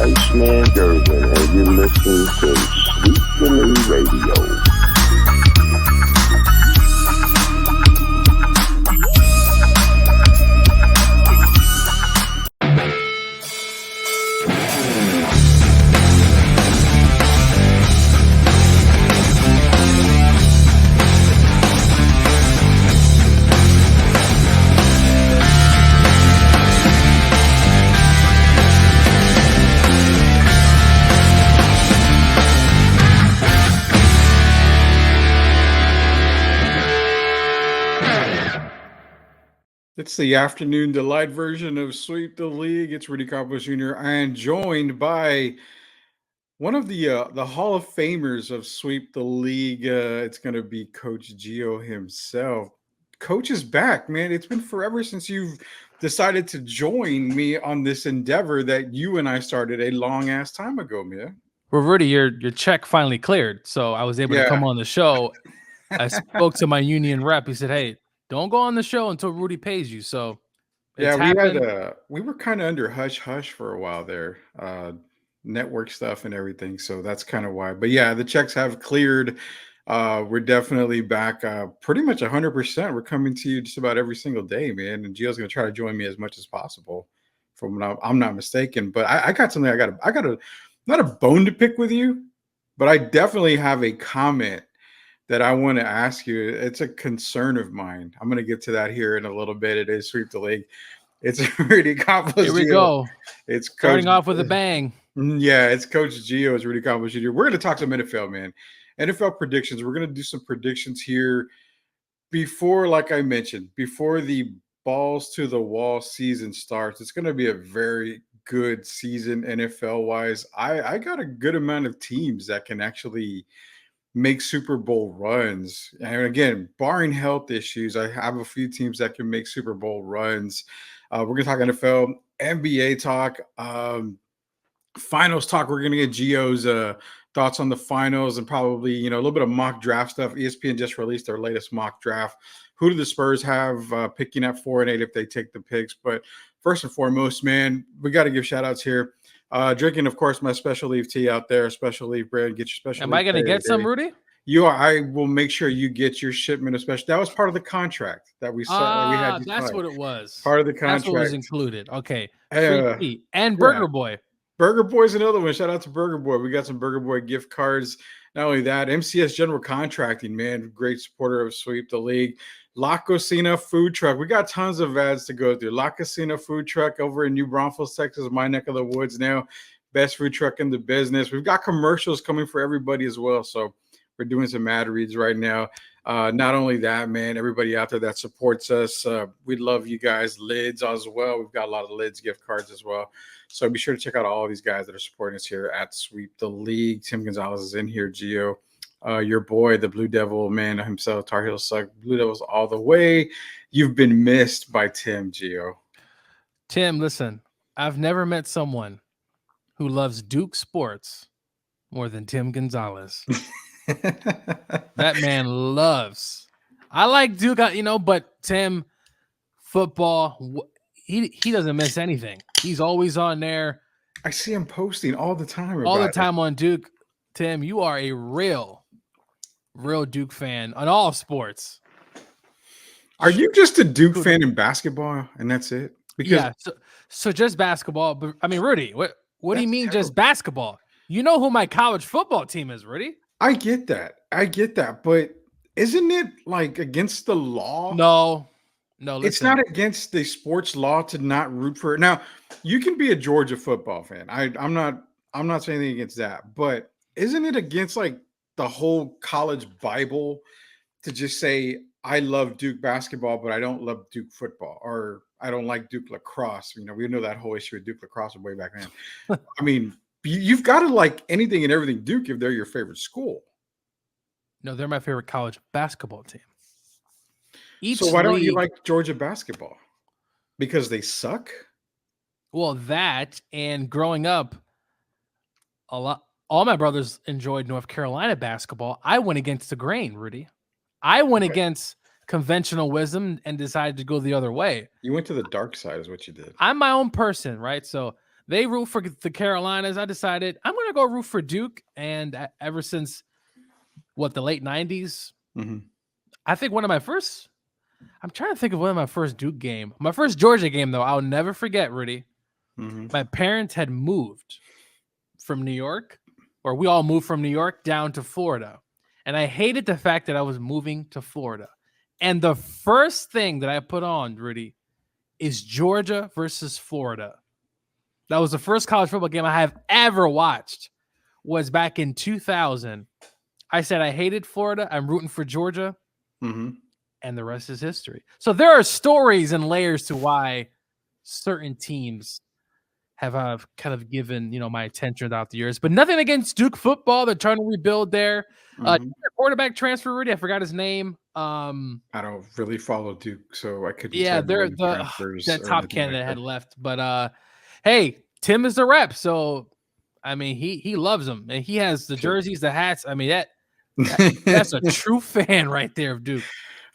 Iceman Durban, and you're listening to Sweet Philly Radio. It's the afternoon delight version of Sweep the League. It's Rudy Campos Jr. and joined by one of the Hall of Famers of Sweep the League. It's going to be Coach Gio himself. Coach is back, man. It's been forever since you've decided to join me on this endeavor that you and I started a long ass time ago, man. Well, Rudy, your check finally cleared, so I was able to come on the show. I spoke to my union rep. He said, "Hey, don't go on the show until Rudy pays you." So, we were kind of under hush hush for a while there, network stuff and everything. So that's kind of why. But yeah, the checks have cleared. We're definitely back, pretty much 100%. We're coming to you just about every single day, man. And Gio's going to try to join me as much as possible, from when I'm not mistaken. But I got something. I got not a bone to pick with you, but I definitely have a comment that I want to ask you. It's a concern of mine. I'm going to get to that here in a little bit. It is Sweep the League. It's Rudy Campos. Here we go. It's starting off with a bang. Yeah, it's Coach Gio. It's Rudy Campos Jr. We're going to talk some NFL, man. NFL predictions. We're going to do some predictions here before, like I mentioned, before the balls to the wall season starts. It's going to be a very good season NFL-wise. I got a good amount of teams that can actually make Super Bowl runs. And again, barring health issues, I have a few teams that can make Super Bowl runs. We're going to talk NFL, NBA talk, finals talk. We're going to get Gio's thoughts on the finals and probably, a little bit of mock draft stuff. ESPN just released their latest mock draft. Who do the Spurs have picking at 4-8 if they take the picks? But first and foremost, man, we got to give shout outs here. Drinking, of course, my Special Leaf tea out there. Special Leaf brand. Get your Special Am Leaf I going to get some, Rudy? You are. I will make sure you get your shipment of special. That was part of the contract that we saw. We had. That's what it was. Part of the contract. That's what was included. Okay. Free tea. And Burger Boy. Burger Boy's another one. Shout out to Burger Boy. We got some Burger Boy gift cards. Not only that, MCS General Contracting, man, great supporter of Sweep the League. La Cocina Food Truck. We got tons of ads to go through. La Cocina Food Truck over in New Braunfels, Texas, my neck of the woods now. Best food truck in the business. We've got commercials coming for everybody as well. So we're doing some ad reads right now. Not only that, man, everybody out there that supports us, we love you guys. Lids as well. We've got a lot of Lids gift cards as well. So be sure to check out all these guys that are supporting us here at Sweep the League. Tim Gonzalez is in here, Gio. Your boy, the Blue Devil man himself, Tar Heels suck. Blue Devils all the way. You've been missed by Tim, Gio. Tim, listen, I've never met someone who loves Duke sports more than Tim Gonzalez. That man loves. I like Duke, but Tim, football, he doesn't miss anything. He's always on there. I see him posting all the time. On Duke. Tim, you are a real Duke fan on all sports. Are you just a Duke fan in basketball and that's it? Because so just basketball. But I mean, Rudy, what do you mean terrible. Just basketball? You know who my college football team is, Rudy? I get that. But isn't it like against the law? No. Listen. It's not against the sports law to not root for it. Now, you can be a Georgia football fan. I'm not saying anything against that, but isn't it against like the whole college Bible to just say I love Duke basketball, but I don't love Duke football, or I don't like Duke lacrosse? We know that whole issue with Duke lacrosse way back then. I mean, you've got to like anything and everything Duke if they're your favorite school. No, they're my favorite college basketball team. So why don't you like Georgia basketball? Because they suck? Well, that, and growing up, all my brothers enjoyed North Carolina basketball. I went against the grain, Rudy. I went against conventional wisdom and decided to go the other way. You went to the dark side is what you did. I'm my own person, right? So they root for the Carolinas. I decided I'm going to go root for Duke. And ever since the late 90s, I think I'm trying to think of one of my first Duke game. My first Georgia game, though, I'll never forget, Rudy. My parents had moved from New York, or we all moved from New York down to Florida. And I hated the fact that I was moving to Florida. And the first thing that I put on, Rudy, is Georgia versus Florida. That was the first college football game I have ever watched. Was back in 2000. I said I hated Florida. I'm rooting for Georgia. And the rest is history. So there are stories and layers to why certain teams have kind of given, my attention throughout the years. But nothing against Duke football. They're trying to rebuild there. Quarterback transfer, Rudy. I forgot his name. I don't really follow Duke, so I couldn't. Yeah, they're that top candidate had left. But hey, Tim is the rep, so I mean he loves them, and he has the jerseys, the hats. I mean that's a true fan right there of Duke.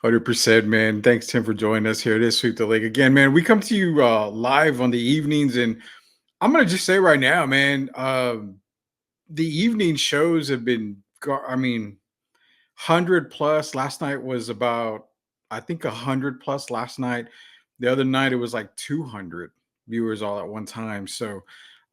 100%, man. Thanks, Tim, for joining us here. It is Sweep the League again, man. We come to you live on the evenings, and I'm gonna just say right now, man, the evening shows have been, 100 plus. Last night was about, I think, 100 plus last night. The other night it was like 200 viewers all at one time. So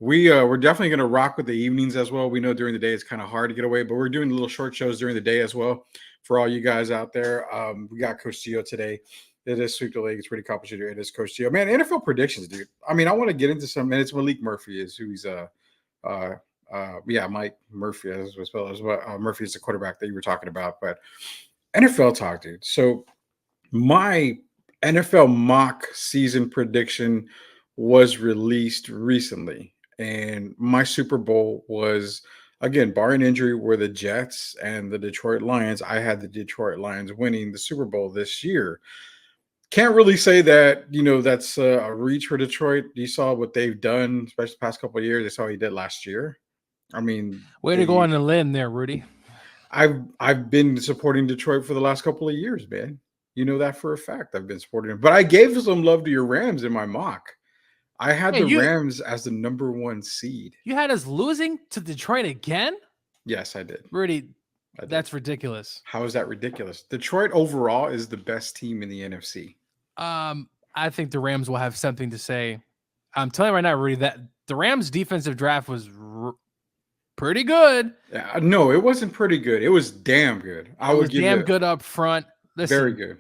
we're definitely going to rock with the evenings as well. We know during the day it's kind of hard to get away, but we're doing little short shows during the day as well for all you guys out there. We got Coach Gio today. It is Sweep the League. It's pretty complicated. It is Coach Gio. Man, NFL predictions, dude. I mean, I want to get into some minutes. Malik Murphy is who he's Mike Murphy as well as Murphy is the quarterback that you were talking about. But NFL talk, dude. So my NFL mock season prediction was released recently, and my Super Bowl was, again, barring injury, were the Jets and the Detroit Lions. I had the Detroit Lions winning the Super Bowl this year. Can't really say that, that's a reach for Detroit. You saw what they've done, especially the past couple of years. They saw what he did last year. I mean, way to go on the limb there, Rudy. I've been supporting Detroit for the last couple of years, man. You know that for a fact. I've been supporting them. But I gave some love to your Rams in my mock. I had the Rams as the number 1 seed. You had us losing to Detroit again? Yes, I did. Rudy, that's ridiculous. How is that ridiculous? Detroit overall is the best team in the NFC. I think the Rams will have something to say. I'm telling you right now, Rudy, that the Rams' defensive draft was pretty good. No, it wasn't pretty good. It was damn good. It was damn good up front. Listen, very good.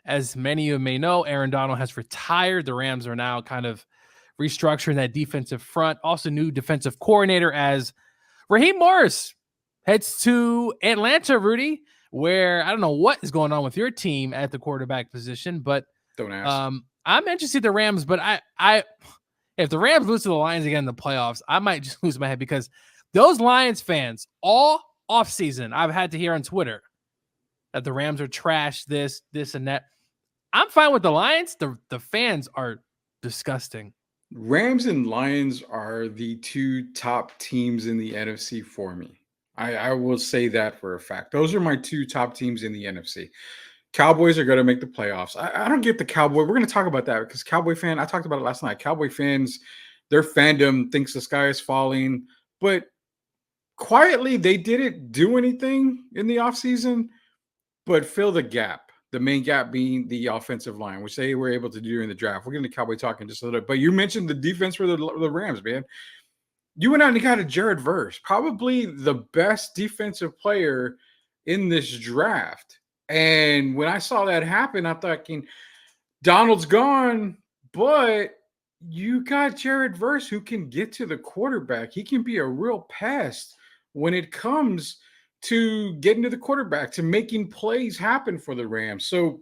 As many of you may know, Aaron Donald has retired. The Rams are now kind of restructuring that defensive front. Also, new defensive coordinator as Raheem Morris heads to Atlanta, Rudy, where I don't know what is going on with your team at the quarterback position, but don't ask. I'm interested in the Rams, but I if the Rams lose to the Lions again in the playoffs, I might just lose my head, because those Lions fans all offseason, I've had to hear on Twitter that the Rams are trash, this, and that. I'm fine with the Lions. The fans are disgusting. Rams and Lions are the 2 top teams in the NFC for me. I will say that for a fact. Those are my 2 top teams in the NFC. Cowboys are going to make the playoffs. I don't get the Cowboy. We're going to talk about that because Cowboy fan, I talked about it last night. Cowboy fans, their fandom thinks the sky is falling, but quietly they didn't do anything in the offseason but fill the gap. The main gap being the offensive line, which they were able to do during the draft. We're getting to Cowboy talk in just a little bit. But you mentioned the defense for the Rams, man. You went out and got a Jared Verse, probably the best defensive player in this draft. And when I saw that happen, I thought, Donald's gone, but you got Jared Verse who can get to the quarterback. He can be a real pest when it comes to getting to the quarterback, to making plays happen for the Rams. So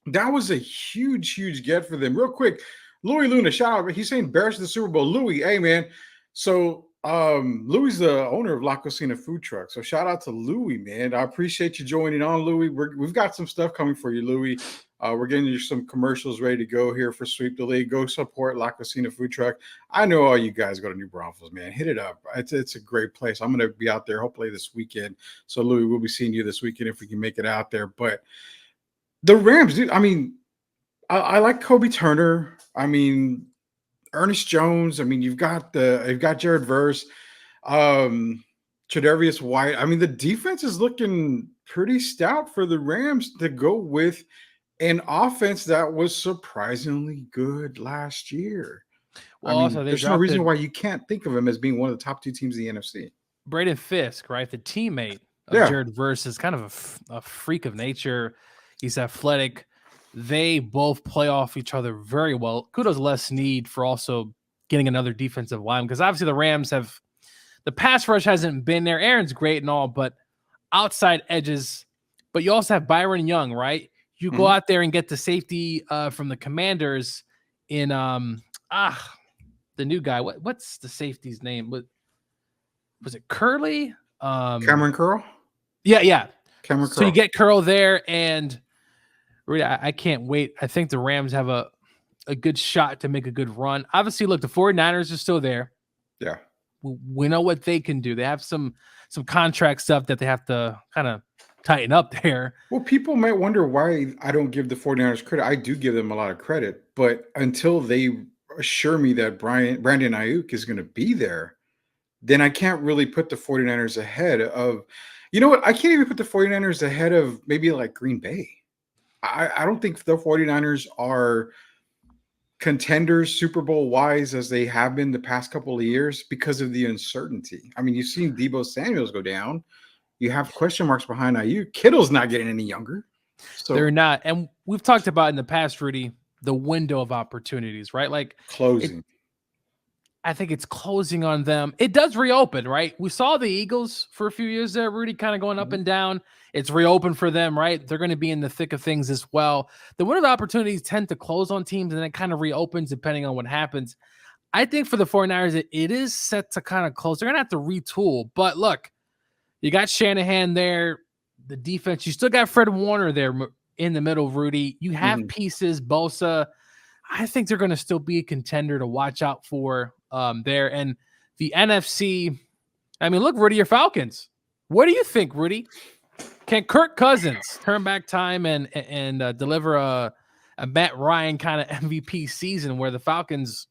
that was a huge, huge get for them. Real quick, Louis Luna, shout out. He's saying Bears to the Super Bowl. Louis, hey, man. So Louis is the owner of La Cocina Food Truck. So shout out to Louis, man. I appreciate you joining on, Louis. We've got some stuff coming for you, Louis. We're getting you some commercials ready to go here for Sweep the League. Go support La Cocina Food Truck. I know all you guys go to New Braunfels, man. Hit it up. It's a great place. I'm going to be out there hopefully this weekend. So, Louis, we'll be seeing you this weekend if we can make it out there. But the Rams, dude, I mean, I like Kobe Turner. I mean, Ernest Jones. I mean, you've got Jared Verse, Tre'Davious White. I mean, the defense is looking pretty stout for the Rams to go with an offense that was surprisingly good last year. I Well, mean, also they there's no reason drafted why you can't think of him as being one of the top 2 teams in the NFC. Braden Fisk, right? The teammate of Yeah. Jared Verse is kind of a freak of nature. He's athletic. They both play off each other very well. Kudos Les Need for also getting another defensive line, because obviously the Rams have the pass rush hasn't been there. Aaron's great and all, but outside edges. But you also have Byron Young, right? You go out there and get the safety from the Commanders in the new guy. What's the safety's name? Was it Curley? Cameron Curl? Yeah. Cameron So you Curl. get Curl there, and really, I can't wait. I think the Rams have a good shot to make a good run. Obviously, look, the 49ers are still there. Yeah. We know what they can do. They have some contract stuff that they have to kind of tighten up there. Well, people might wonder why I don't give the 49ers credit. I do give them a lot of credit, but until they assure me that Brandon Ayuk is going to be there, then I can't really put the 49ers ahead of, you know what? I can't even put the 49ers ahead of maybe like Green Bay. I don't think the 49ers are contenders Super Bowl wise as they have been the past couple of years because of the uncertainty. I mean, you've seen Deebo Samuels go down. You have question marks behind Ayuk. Kittle's not getting any younger. So they're not. And we've talked about in the past, Rudy, the window of opportunities, right? Like closing. I think it's closing on them. It does reopen, right? We saw the Eagles for a few years there, Rudy, kind of going up and down. It's reopened for them, right? They're going to be in the thick of things as well. The window of opportunities tend to close on teams, and it kind of reopens depending on what happens. I think for the 49ers, it is set to kind of close. They're going to have to retool. But look, you got Shanahan there, the defense. You still got Fred Warner there in the middle, Rudy. You have pieces, Bosa. I think they're going to still be a contender to watch out for there. And the NFC, I mean, look, Rudy, your Falcons. What do you think, Rudy? Can Kirk Cousins turn back time and deliver a Matt Ryan kind of MVP season where the Falcons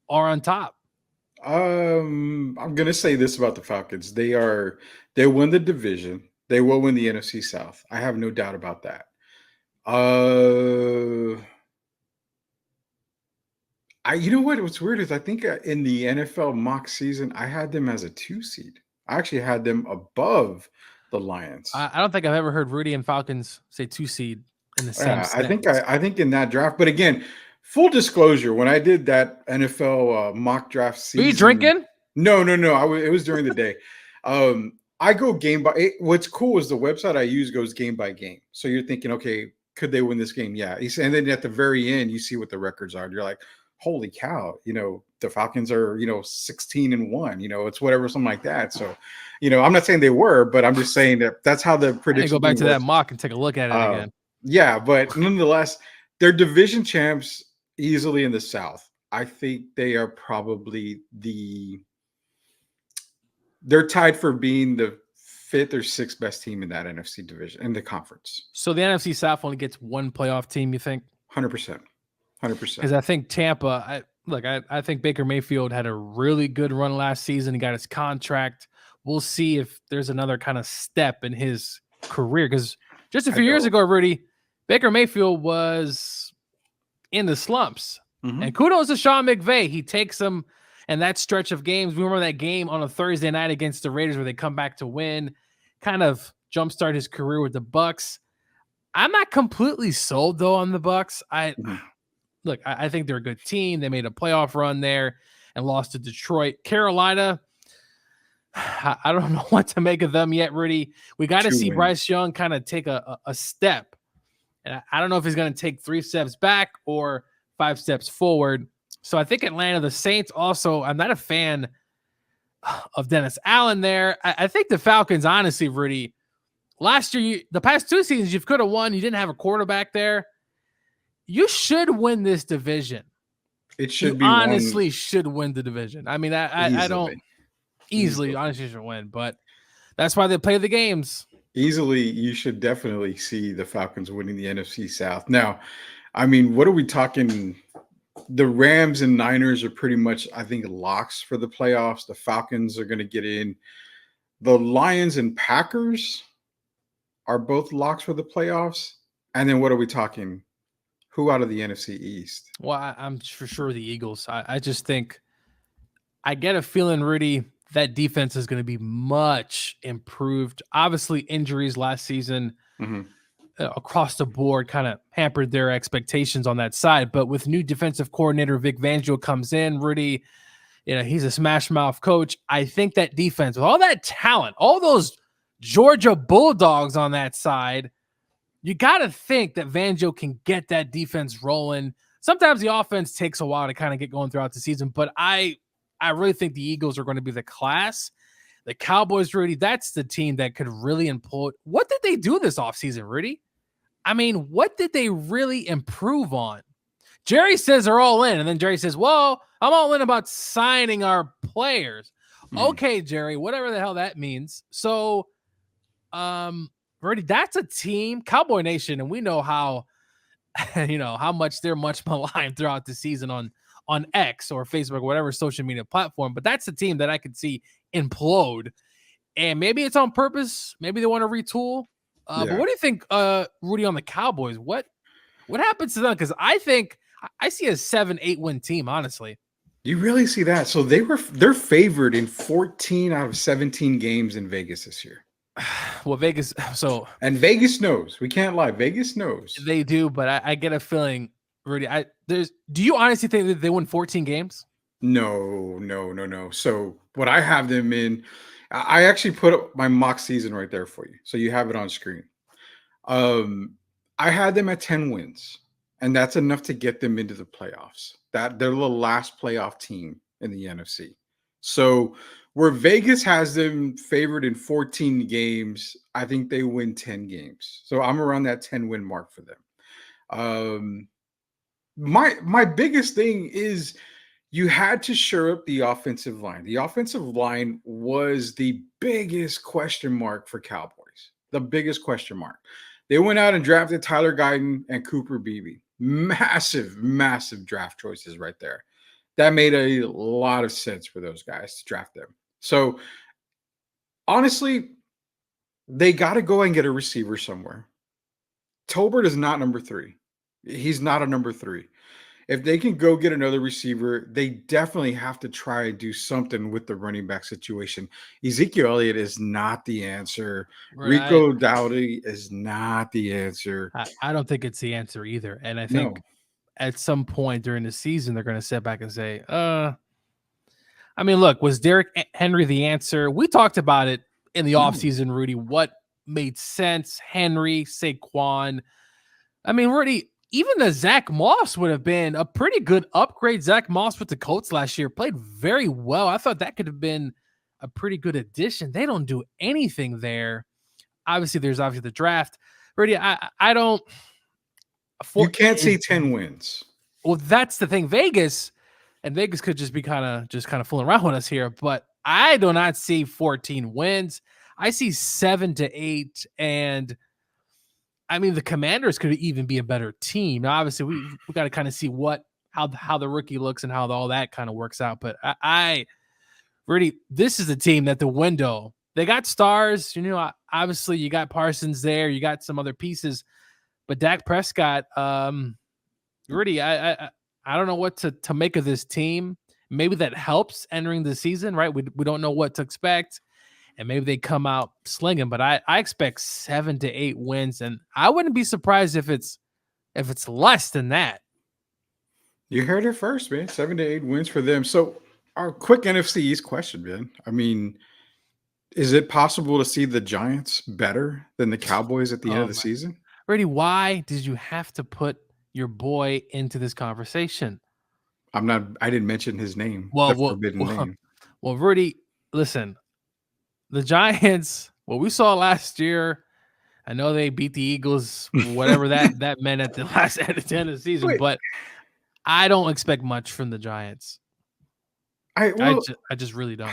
are on top? I'm gonna say this about the Falcons. They win the division. They will win the NFC South. I have no doubt about that. You know what? What's weird is I think in the NFL mock season, I had them as a 2 seed. I actually had them above the Lions. I don't think I've ever heard Rudy and Falcons say 2 seed in the same. I think in that draft. But again, full disclosure, when I did that NFL mock draft season, were you drinking? No. It was during the day. I go game by. What's cool is the website I use goes game by game. So you're thinking, okay, could they win this game? Yeah. And then at the very end, you see what the records are. And you're like, holy cow, the Falcons are, 16-1, it's whatever, something like that. So, I'm not saying they were, but I'm just saying that's how the prediction. Go back to that mock and take a look at it again. Yeah, but nonetheless, they're division champs easily in the South. I think they are probably they're tied for being the 5th or 6th best team in that NFC division in the conference. So the NFC South only gets one playoff team, you think? 100%. Because I think Tampa, I think Baker Mayfield had a really good run last season. He got his contract. We'll see if there's another kind of step in his career. Because just a few years ago, Rudy, Baker Mayfield was in the slumps. And kudos to Sean McVay. He takes them, and that stretch of games, we remember that game on a Thursday night against the Raiders where they come back to win, kind of jumpstart his career with the Bucs. I'm not completely sold, though, on the Bucs. Look, I think they're a good team. They made a playoff run there and lost to Detroit. Carolina, I don't know what to make of them yet, Rudy. We got to see Bryce Young kind of take a step. And I don't know if he's going to take 3 steps back or 5 steps forward. So I think Atlanta, the Saints also, I'm not a fan of Dennis Allen there. I think the Falcons, honestly, Rudy, last year, the past 2 seasons, you could have won. You didn't have a quarterback there. You should win this division. It should be honestly should win the division. I mean, I don't easily honestly should win, but that's why they play the games. Easily, you should definitely see the Falcons winning the NFC South. Now, I mean, what are we talking? The Rams and Niners are pretty much, I think, locks for the playoffs. The Falcons are going to get in. The Lions and Packers are both locks for the playoffs. And then what are we talking? Who out of the NFC East? Well, I'm for sure the Eagles. I just think I get a feeling, Rudy, that defense is going to be much improved. Obviously, injuries last season across the board kind of hampered their expectations on that side. But with new defensive coordinator Vic Fangio comes in, Rudy, he's a smash mouth coach. I think that defense, with all that talent, all those Georgia Bulldogs on that side, you got to think that Fangio can get that defense rolling. Sometimes the offense takes a while to kind of get going throughout the season, but I really think the Eagles are going to be the class. The Cowboys, Rudy, that's the team that could really implode. What did they do this offseason, Rudy? I mean, what did they really improve on? Jerry says they're all in, and then Jerry says, well, I'm all in about signing our players. Okay, Jerry, whatever the hell that means. So, Rudy, that's a team, Cowboy Nation, and we know how, how much they're much maligned throughout the season on X or Facebook, whatever social media platform. But that's a team that I could see implode. And maybe it's on purpose. Maybe they want to retool. But what do you think, Rudy, on the Cowboys? What happens to them? Because I think I see a 7-8 win team, honestly. You really see that? So they're favored in 14 out of 17 games in Vegas this year. Well, Vegas. And Vegas knows. We can't lie. Vegas knows. They do, but I get a feeling, Rudy. Do you honestly think that they win 14 games? No. So what I have them in, I actually put up my mock season right there for you. So you have it on screen. I had them at 10 wins, and that's enough to get them into the playoffs. That they're the last playoff team in the NFC. So where Vegas has them favored in 14 games, I think they win 10 games. So I'm around that 10 win mark for them. My biggest thing is you had to shore up the offensive line. The offensive line was the biggest question mark for Cowboys. The biggest question mark. They went out and drafted Tyler Guyton and Cooper Beebe. Massive draft choices right there. That made a lot of sense for those guys to draft them. So honestly, they got to go and get a receiver somewhere. Tolbert is not number 3. He's not a number 3. If they can go get another receiver, they definitely have to try and do something with the running back situation. Ezekiel Elliott is not the answer. Right. Rico Dowdy is not the answer. I don't think it's the answer either. And I think at some point during the season, they're going to sit back and say, I mean, look, was Derrick Henry the answer? We talked about it in the offseason, Rudy. What made sense? Henry, Saquon. I mean, Rudy, even the Zach Moss would have been a pretty good upgrade. Zach Moss with the Colts last year played very well. I thought that could have been a pretty good addition. They don't do anything there. Obviously, there's the draft. Rudy, I don't. You can't see 10 wins. Well, that's the thing. Vegas could just be kind of fooling around with us here, but I do not see 14 wins. I see 7 to 8, and I mean the Commanders could even be a better team. Now, obviously, we got to kind of see how the rookie looks and how all that kind of works out. But Rudy, this is a team that the window, they got stars. Obviously, you got Parsons there, you got some other pieces, but Dak Prescott, Rudy, I don't know what to make of this team. Maybe that helps entering the season, right? We don't know what to expect, and maybe they come out slinging. But I expect 7 to 8 wins, and I wouldn't be surprised if it's less than that. You heard it first, man. 7 to 8 wins for them. So, our quick NFC East question, man. I mean, is it possible to see the Giants better than the Cowboys at the end of the season? Rudy, why did you have to put your boy into this conversation? I didn't mention his name. Name. Well, Rudy, listen, the Giants, what we saw last year, I know they beat the Eagles, whatever that meant at the end of the season, but I don't expect much from the Giants. I just really don't.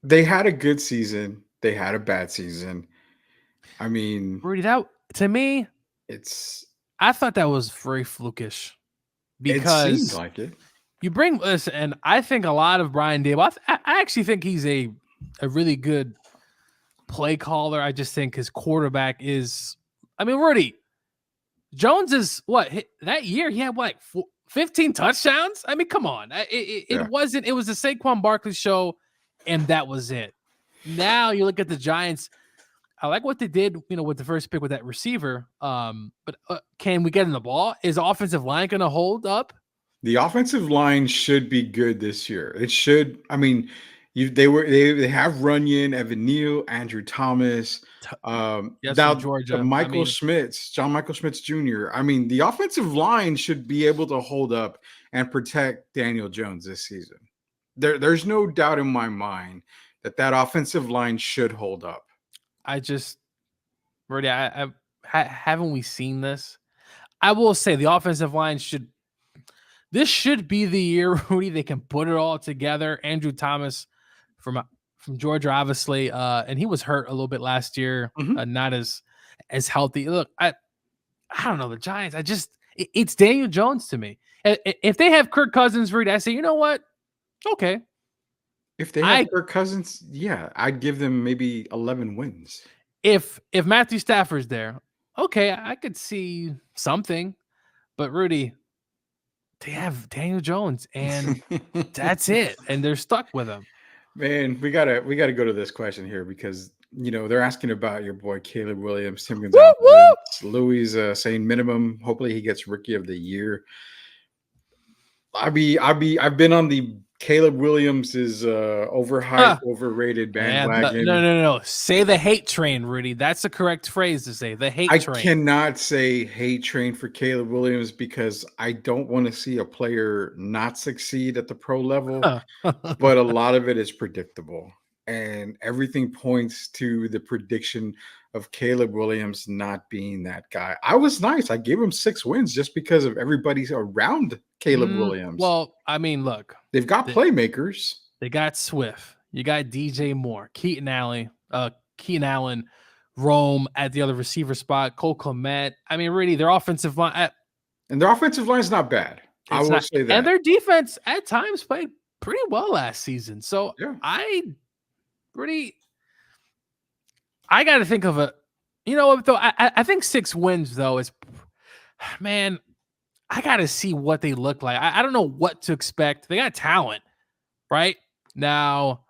They had a good season. They had a bad season. I mean, Rudy, that to me, I thought that was very flukish. It seems because like it. you bring this, and I think a lot of Brian Dable. I actually think he's a really good play caller. I just think his quarterback is. I mean, Rudy Jones is what that year he had what 15 touchdowns. I mean, come on, it wasn't. It was the Saquon Barkley show, and that was it. Now you look at the Giants. I like what they did, with the first pick with that receiver. But can we get in the ball? Is offensive line going to hold up? The offensive line should be good this year. It should. I mean, they have Runyon, Evan Neal, Andrew Thomas. Yes, Now from Georgia. John Michael Schmitz Jr. I mean, the offensive line should be able to hold up and protect Daniel Jones this season. There's no doubt in my mind that offensive line should hold up. Rudy, haven't we seen this? I will say the offensive line this should be the year, Rudy, they can put it all together. Andrew Thomas from Georgia, obviously, and he was hurt a little bit last year, not as healthy. Look, I don't know, the Giants. It's Daniel Jones to me. If they have Kirk Cousins, Rudy, I say, you know what? Okay. If they have Kirk Cousins, yeah, I'd give them maybe 11 wins. If Matthew Stafford's there, okay, I could see something. But Rudy, they have Daniel Jones, and that's it, and they're stuck with him. Man, we gotta go to this question here because they're asking about your boy Caleb Williams, Tim Gonzalez, Louis saying minimum. Hopefully, he gets Rookie of the Year. I've been on the Caleb Williams is overhyped, overrated bandwagon. No. Say the hate train, Rudy. That's the correct phrase to say. The hate train. I cannot say hate train for Caleb Williams because I don't want to see a player not succeed at the pro level. But a lot of it is predictable. And everything points to the prediction of Caleb Williams not being that guy. I was nice. I gave him 6 wins just because of everybody's around Caleb Williams. Well, I mean, look. They've got playmakers. They got Swift. You got DJ Moore, Keaton Allen, Rome at the other receiver spot, Cole Kmet. I mean, really, their offensive line. And their offensive line is not bad. I will say that. And their defense at times played pretty well last season. So I got to think of though, I think 6 wins, though, is, man, I got to see what they look like. I don't know what to expect. They got talent, right? Now,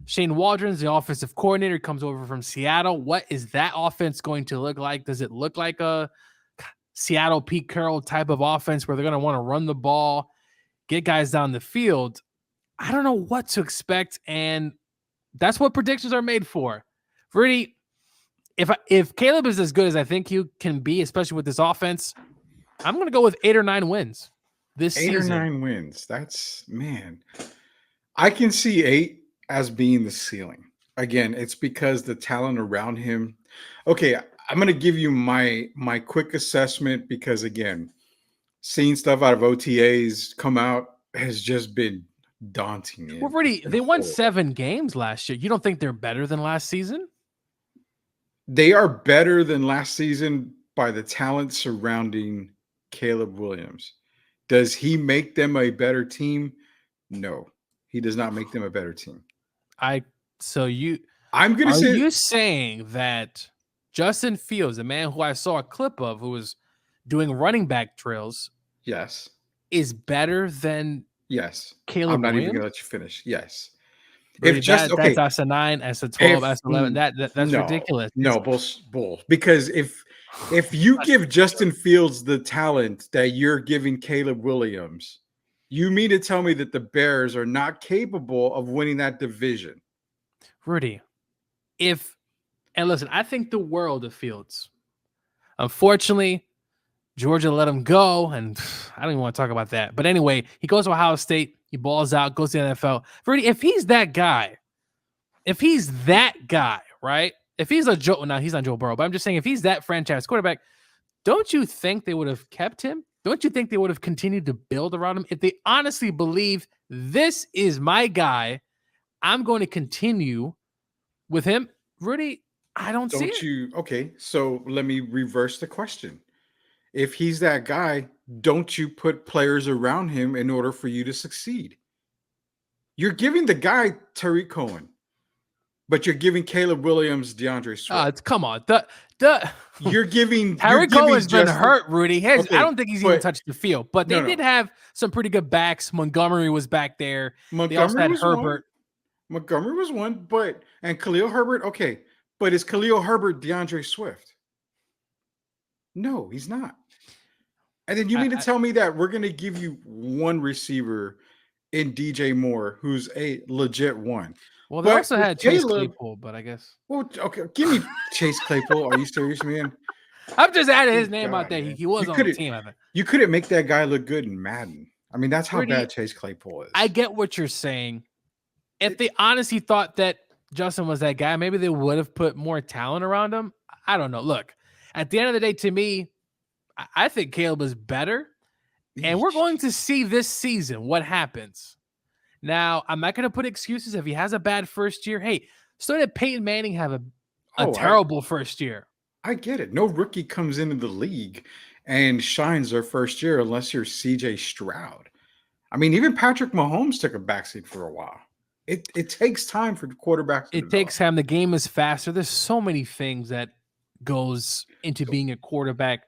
Shane Waldron's the offensive coordinator, comes over from Seattle. What is that offense going to look like? Does it look like a Seattle Pete Carroll type of offense where they're going to want to run the ball, get guys down the field? I don't know what to expect, and that's what predictions are made for. Rudy, if Caleb is as good as I think he can be, especially with this offense, I'm going to go with 8 or 9 wins this season. 8 or 9 wins. That's, man. I can see 8 as being the ceiling. Again, it's because the talent around him. Okay, I'm going to give you my quick assessment because, again, seeing stuff out of OTAs come out has just been daunting. Well, Rudy, they won 7 games last year. You don't think they're better than last season? They are better than last season by the talent surrounding Caleb Williams. Does he make them a better team? No, he does not make them a better team. Are you saying that Justin Fields, the man who I saw a clip of who was doing running back drills, yes, is better than Caleb I'm not Williams? even gonna let you finish. Yes. If that's a 9, that's a 12, that's 11. That's ridiculous. No, bull. Because if you give Justin Fields the talent that you're giving Caleb Williams, you mean to tell me that the Bears are not capable of winning that division? Rudy, listen, I think the world of Fields. Unfortunately, Georgia let him go, and I don't even want to talk about that. But anyway, he goes to Ohio State, he balls out, goes to the NFL. Rudy, if he's that guy, right? If he's he's not Joe Burrow, but I'm just saying if he's that franchise quarterback, don't you think they would have kept him? Don't you think they would have continued to build around him? If they honestly believe this is my guy, I'm going to continue with him. Rudy, I don't see it. Okay, so let me reverse the question. If he's that guy, don't you put players around him in order for you to succeed? You're giving the guy Tariq Cohen, but you're giving Caleb Williams, DeAndre Swift. Come on. You're giving Tariq Cohen's been Justin, hurt, Rudy. I okay, don't think he's even but touched the field, but they did have some pretty good backs. Montgomery was back there. They also Montgomery had was Herbert. Montgomery was one, and Khalil Herbert, okay. But is Khalil Herbert DeAndre Swift? No, he's not. And then you mean to tell me that we're going to give you one receiver in DJ Moore, who's a legit one? Well, they also had Chase Caleb, Claypool, but I guess. Well, okay, give me Chase Claypool. Are you serious, man? I'm just adding his name out there. He was on the team, I think. You couldn't make that guy look good in Madden. I mean, that's how bad Chase Claypool is. I get what you're saying. If they honestly thought that Justin was that guy, maybe they would have put more talent around him. I don't know. Look, at the end of the day, to me, I think Caleb is better. And we're going to see this season what happens. Now, I'm not going to put excuses if he has a bad first year. Hey, so did Peyton Manning have a terrible first year? I get it. No rookie comes into the league and shines their first year unless you're CJ Stroud. I mean, even Patrick Mahomes took a backseat for a while. It takes time for quarterbacks. It takes time. The game is faster. There's so many things that goes into being a quarterback.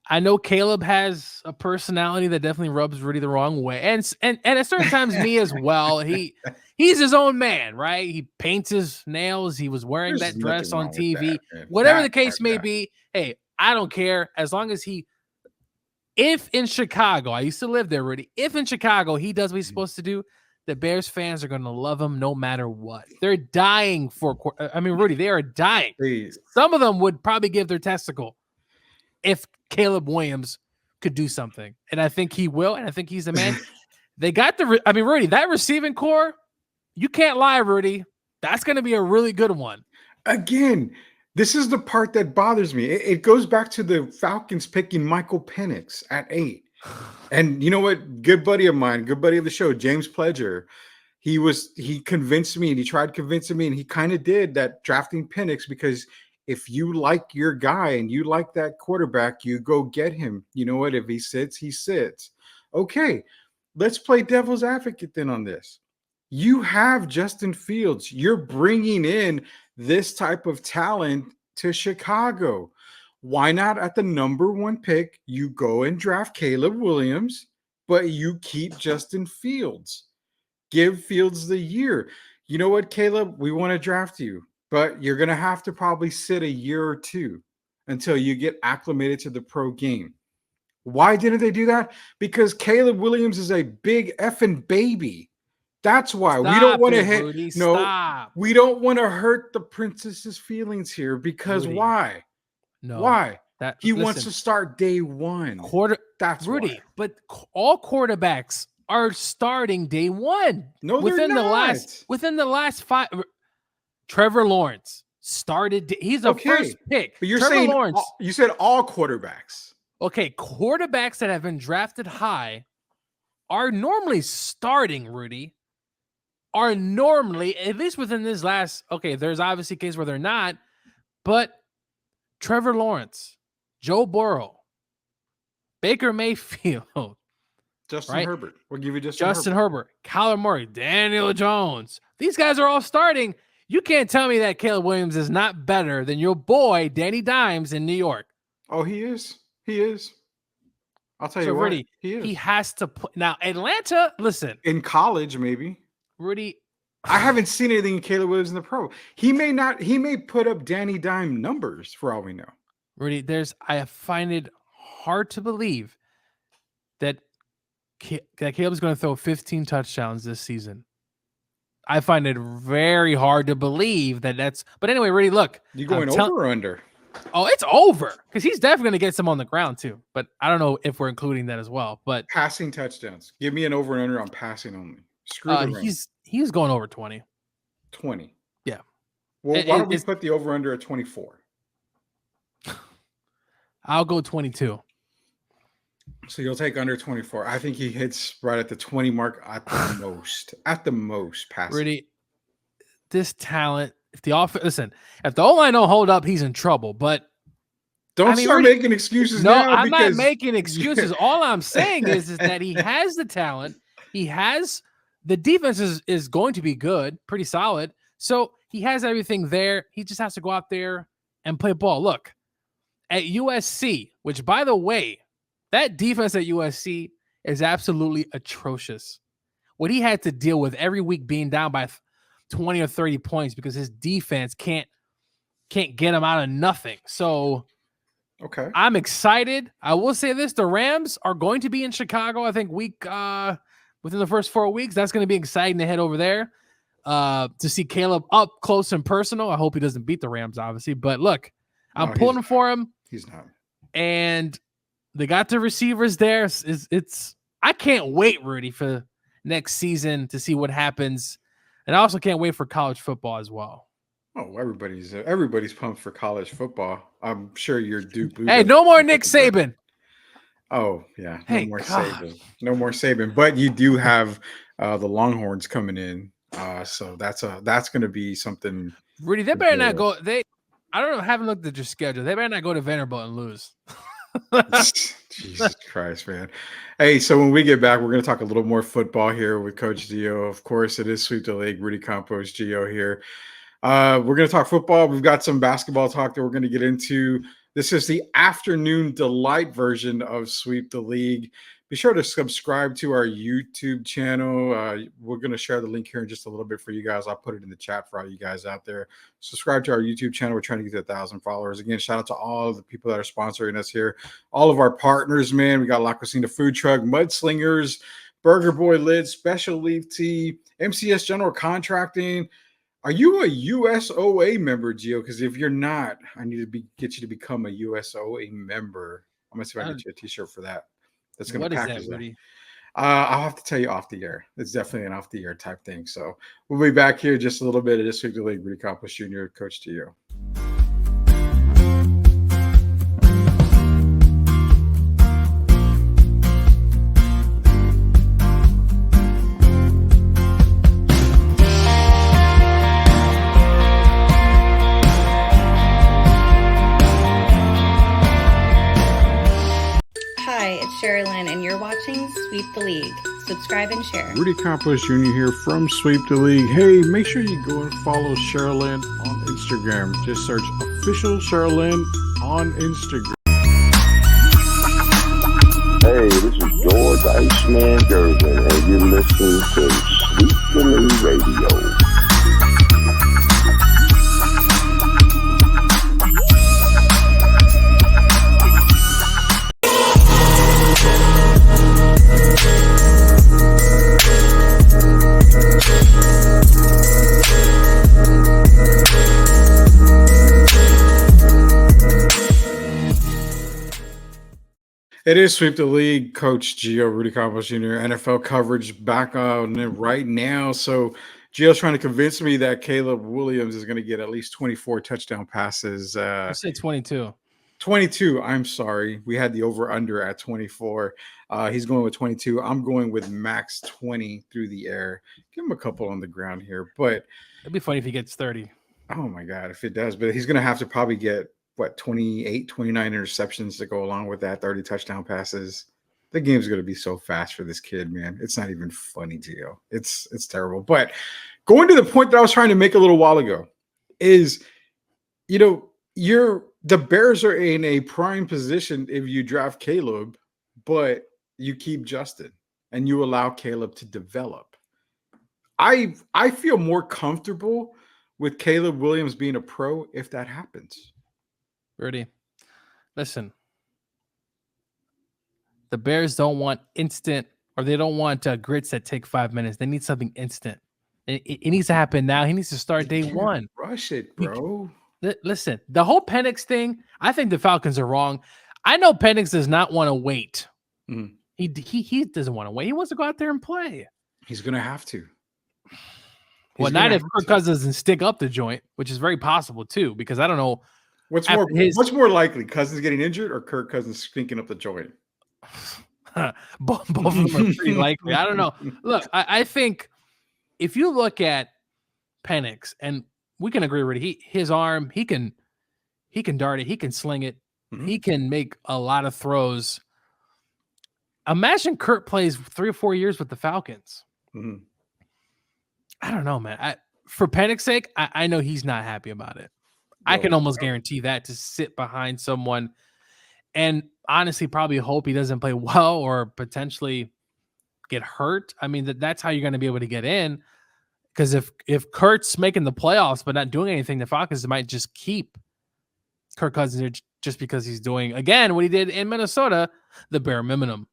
I know Caleb has a personality that definitely rubs Rudy the wrong way. And at certain times me as well. He's his own man, right? He paints his nails. He was wearing that dress on TV. Whatever the case may be, hey, I don't care. As long as if in Chicago, I used to live there, Rudy, if in Chicago he does what he's supposed to do, the Bears fans are going to love him no matter what. They're dying Rudy, they are dying. Some of them would probably give their testicle if Caleb Williams could do something. And I think he will, and I think he's the man. They got Rudy, that receiving core, you can't lie, Rudy. That's going to be a really good one. Again, this is the part that bothers me. It goes back to the Falcons picking Michael Penix at 8. And you know what? Good buddy of mine, good buddy of the show, James Pledger, he convinced me, and he tried convincing me, and he kind of did that, drafting Penix, because if you like your guy and you like that quarterback, you go get him. You know what? If he sits, he sits. Okay, let's play devil's advocate then on this. You have Justin Fields. You're bringing in this type of talent to Chicago. Why not at the number 1 pick, you go and draft Caleb Williams, but you keep Justin Fields? Give Fields the year. You know what, Caleb? We want to draft you, but you're going to have to probably sit a year or 2 until you get acclimated to the pro game. Why didn't they do that? Because Caleb Williams is a big effing baby. That's why. We don't want to hit. Rudy, we don't want to hurt the princess's feelings here, because Rudy, why? No. Why? He wants to start day 1. That's Rudy, why. but all quarterbacks are starting day 1. No, within the last 5. Trevor Lawrence started. He's a first pick. But you're saying Lawrence. You said all quarterbacks. Okay, quarterbacks that have been drafted high are normally starting, Rudy. Are normally, at least within this last, there's obviously a case where they're not, but Trevor Lawrence, Joe Burrow, Baker Mayfield, Justin Herbert. We'll give you Justin Herbert, Kyler Murray, Daniel Jones. These guys are all starting. You can't tell me that Caleb Williams is not better than your boy, Danny Dimes, in New York. Oh, he is. He is. I'll tell you what. Rudy, he is. He has to put. Now, Atlanta, listen. In college, maybe. Rudy. I haven't seen anything in Caleb Williams in the pro. He may put up Danny Dime numbers for all we know. Rudy, I find it hard to believe that Caleb's going to throw 15 touchdowns this season. I find it very hard to believe that's. But anyway, Rudy, look. You going over or under? Oh, it's over, because he's definitely going to get some on the ground too. But I don't know if we're including that as well. But passing touchdowns. Give me an over and under on passing only. Screw the run. He's going over 20. 20. Yeah. Well, why don't we put the over under at 24? I'll go 22. So you'll take under 24. I think he hits right at the 20 mark at the most. At the most, passing. Rudy, this talent, if the O-line don't hold up, he's in trouble. But Don't I mean, start Rudy, making excuses no, now I'm not because making excuses. All I'm saying is that he has the talent. He has the defense is going to be good, pretty solid. So he has everything there. He just has to go out there and play ball. Look, at USC, which by the way, that defense at USC is absolutely atrocious. What he had to deal with every week being down by 20 or 30 points because his defense can't get him out of nothing. So okay. I'm excited. I will say this: the Rams are going to be in Chicago. I think within the first 4 weeks. That's going to be exciting to head over there to see Caleb up close and personal. I hope he doesn't beat the Rams, obviously. But look, I'm pulling for him. He's not. And they got the receivers there. It's I can't wait, Rudy, for next season to see what happens. And I also can't wait for college football as well. Oh, everybody's pumped for college football. I'm sure you're Duke Blue. Hey, no more Nick Saban. Oh yeah, hey, no more God. Saban. No more Saban. But you do have the Longhorns coming in, so that's going to be something. Rudy, they better not go. I don't know. I haven't looked at your schedule. They better not go to Vanderbilt and lose. Jesus Christ, man. Hey, so when we get back, we're going to talk a little more football here with Coach Gio. Of course, it is Sweep the League. Rudy Campos, Gio here. We're going to talk football. We've got some basketball talk that we're going to get into. This is the afternoon delight version of Sweep the League. Be sure to subscribe to our YouTube channel. We're going to share the link here in just a little bit for you guys. I'll put it in the chat for all you guys out there. Subscribe to our YouTube channel. We're trying to get to 1,000 followers. Again, shout out to all of the people that are sponsoring us here. All of our partners, man. We got La Cocina Food Truck, Mudslingers, Burger Boy Lid, Special Leaf Tea, MCS General Contracting. Are you a USOA member, Gio? Because if you're not, I need to get you to become a USOA member. I'm going to see if I can get you a t-shirt for that. That's going to package that. I'll have to tell you off the air. It's definitely an off the air type thing. So we'll be back here just a little bit of this week. The League, Rudy Campos Jr., Coach Gio. Sherilyn, and you're watching Sweep the League. Subscribe and share. Rudy Campos Jr. here from Sweep the League. Hey, make sure you go and follow Sherilyn on Instagram. Just search official Sherilyn on Instagram. Hey, this is George Iceman Gervin, and you're listening to Sweep the League Radio. It is Sweep the League. Coach Gio, Rudy Campos Jr., NFL coverage back on right now. So Gio's trying to convince me that Caleb Williams is going to get at least 24 touchdown passes. I say 22. 22. I'm sorry. We had the over-under at 24. He's going with 22. I'm going with max 20 through the air. Give him a couple on the ground here. But it'd be funny if he gets 30. Oh, my God, if it does. But he's going to have to probably get 28, 29 interceptions to go along with that, 30 touchdown passes. The game's going to be so fast for this kid, man. It's not even funny, Gio. It's terrible. But going to the point that I was trying to make a little while ago is, the Bears are in a prime position if you draft Caleb, but you keep Justin and you allow Caleb to develop. I feel more comfortable with Caleb Williams being a pro if that happens. Rudy, listen, the Bears don't want instant, or they don't want grits that take 5 minutes. They need something instant. It needs to happen now. He needs to start day one. Rush it, bro. Listen, the whole Penix thing, I think the Falcons are wrong. I know Penix does not want to wait. Mm. He doesn't want to wait. He wants to go out there and play. He's going to have to. Well, not if Kirk Cousins doesn't stick up the joint, which is very possible too, because I don't know. What's more likely, Cousins getting injured or Kirk Cousins stinking up the joint? Both of them are pretty likely. I don't know. Look, I think if you look at Penix, and we can agree with it, his arm, he can dart it, he can sling it. He can make a lot of throws. Imagine Kurt plays 3 or 4 years with the Falcons. Mm-hmm. I don't know, man. For Penix's sake, I know he's not happy about it. I can almost guarantee that, to sit behind someone and honestly probably hope he doesn't play well or potentially get hurt. I mean, that's how you're going to be able to get in. Because if Kurt's making the playoffs but not doing anything, the Falcons might just keep Kirk Cousins here just because he's doing, again, what he did in Minnesota, the bare minimum.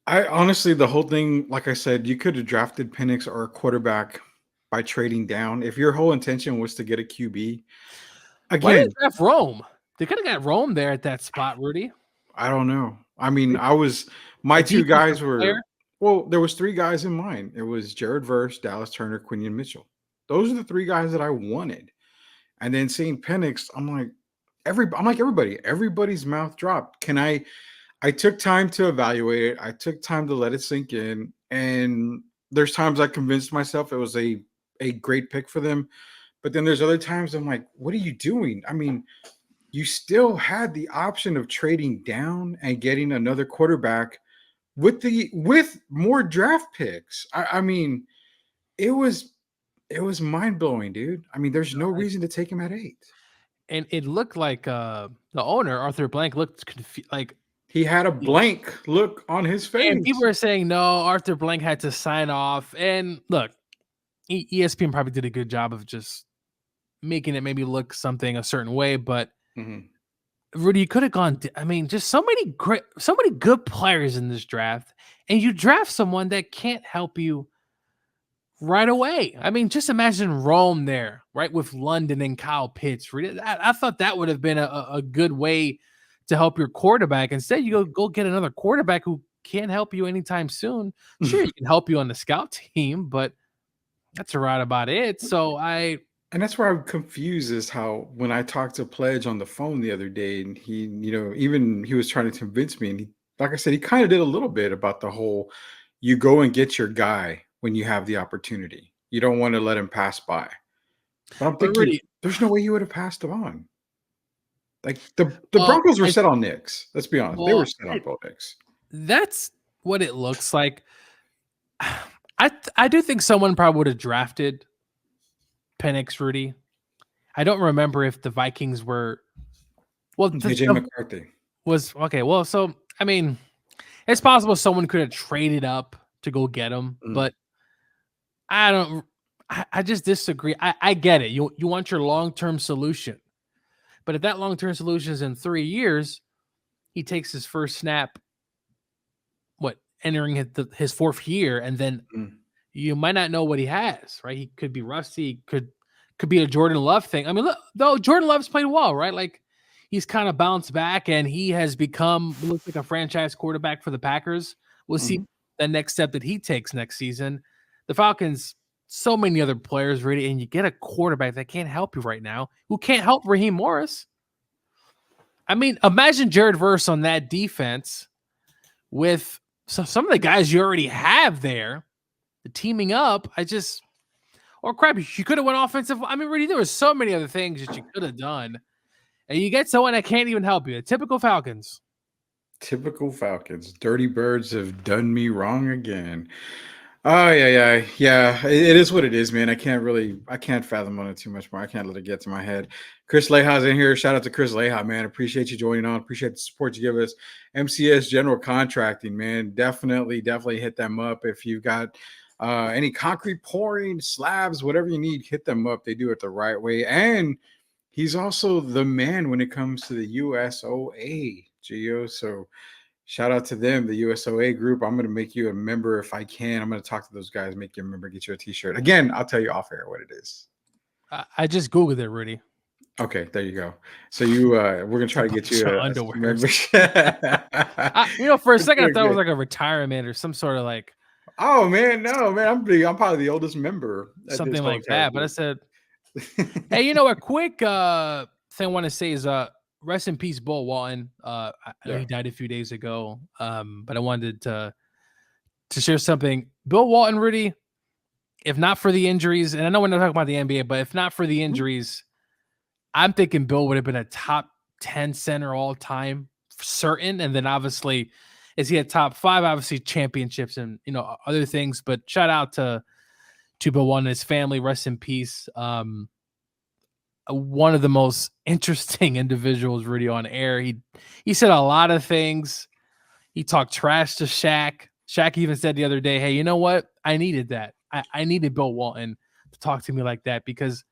I honestly, the whole thing, like I said, you could have drafted Penix or a quarterback by trading down. If your whole intention was to get a QB, Why again, did they draft Rome? They could have got Rome there at that spot, Rudy. I don't know. I mean, my two guys were, well, there was 3 guys in mind. It was Jared Verse, Dallas Turner, Quinion Mitchell. Those are the 3 guys that I wanted. And then seeing Penix, I'm like everybody's mouth dropped. I took time to evaluate it. I took time to let it sink in. And there's times I convinced myself it was a great pick for them. But then there's other times I'm like, what are you doing? I mean, you still had the option of trading down and getting another quarterback with more draft picks. I mean, it was mind-blowing, dude. I mean, there's no reason to take him at 8. And it looked like the owner, Arthur Blank, looked confused. Like, he had a blank look on his face. And people were saying, no, Arthur Blank had to sign off. And look, ESPN probably did a good job of just making it maybe look something a certain way. But Rudy, you could have gone. I mean, just so many good players in this draft. And you draft someone that can't help you right away. I mean, just imagine Rome there, right, with London and Kyle Pitts. I thought that would have been a good way to help your quarterback. Instead, you go get another quarterback who can't help you anytime soon. Sure, he can help you on the scout team, but that's right about it. So and that's where I'm confused is how when I talked to Pledge on the phone the other day, and he, even he was trying to convince me, and he, like I said, he kind of did a little bit about the whole, you go and get your guy when you have the opportunity. You don't want to let him pass by. But I'm thinking, Rudy, there's no way you would have passed him on. Like the Broncos were set on Knicks. Let's be honest. They were set on both Knicks. That's what it looks like. I do think someone probably would have drafted Penix, Rudy. I don't remember if the Vikings were. Well, JJ McCarthy was okay. Well, so I mean, it's possible someone could have traded up to go get him, but I just disagree. I get it. You want your long-term solution. But if that long-term solution is in 3 years, he takes his first snap, entering his 4th year, and then you might not know what he has, right? He could be rusty, could be a Jordan Love thing. I mean, look, though Jordan Love's played well, right? Like, he's kind of bounced back, and he has looks like a franchise quarterback for the Packers. We'll see the next step that he takes next season. The Falcons, so many other players, really, and you get a quarterback that can't help you right now, who can't help Raheem Morris. I mean, imagine Jared Verse on that defense with some of the guys you already have there, the teaming up. Crap, you could have went offensive. I mean, really, there were so many other things that you could have done, and you get someone that can't even help you. Typical Falcons. Typical Falcons. Dirty birds have done me wrong again. Oh, yeah. It is what it is, man. I can't fathom on it too much more. I can't let it get to my head. Chris Leha's in here. Shout out to Chris Leha, man. Appreciate you joining on. Appreciate the support you give us. MCS General Contracting, man. Definitely hit them up. If you've got any concrete pouring, slabs, whatever you need, hit them up. They do it the right way. And he's also the man when it comes to the USOA, Gio. So shout out to them, the USOA group. I'm going to make you a member if I can. I'm going to talk to those guys, make you a member, get you a t-shirt. Again, I'll tell you off air what it is. I just Googled it, Rudy. Okay, there you go. So we're going to try to get you a underwear. For a second, I thought it was like a retirement or some sort of like. Oh, man, no, man. I'm probably the oldest member. Something like that. But I said, hey, a quick thing I want to say is rest in peace, Bill Walton. He died a few days ago. But I wanted to share something. Bill Walton, Rudy, if not for the injuries, and I know we're not talking about the NBA, but if not for the injuries, I'm thinking Bill would have been a top 10 center all time, certain. And then obviously, is he at top 5? Obviously, championships and other things. But shout out to Bill Walton and his family. Rest in peace. One of the most interesting individuals, Rudy, on air. He said a lot of things. He talked trash to Shaq. Shaq even said the other day, hey, you know what? I needed that. I needed Bill Walton to talk to me like that because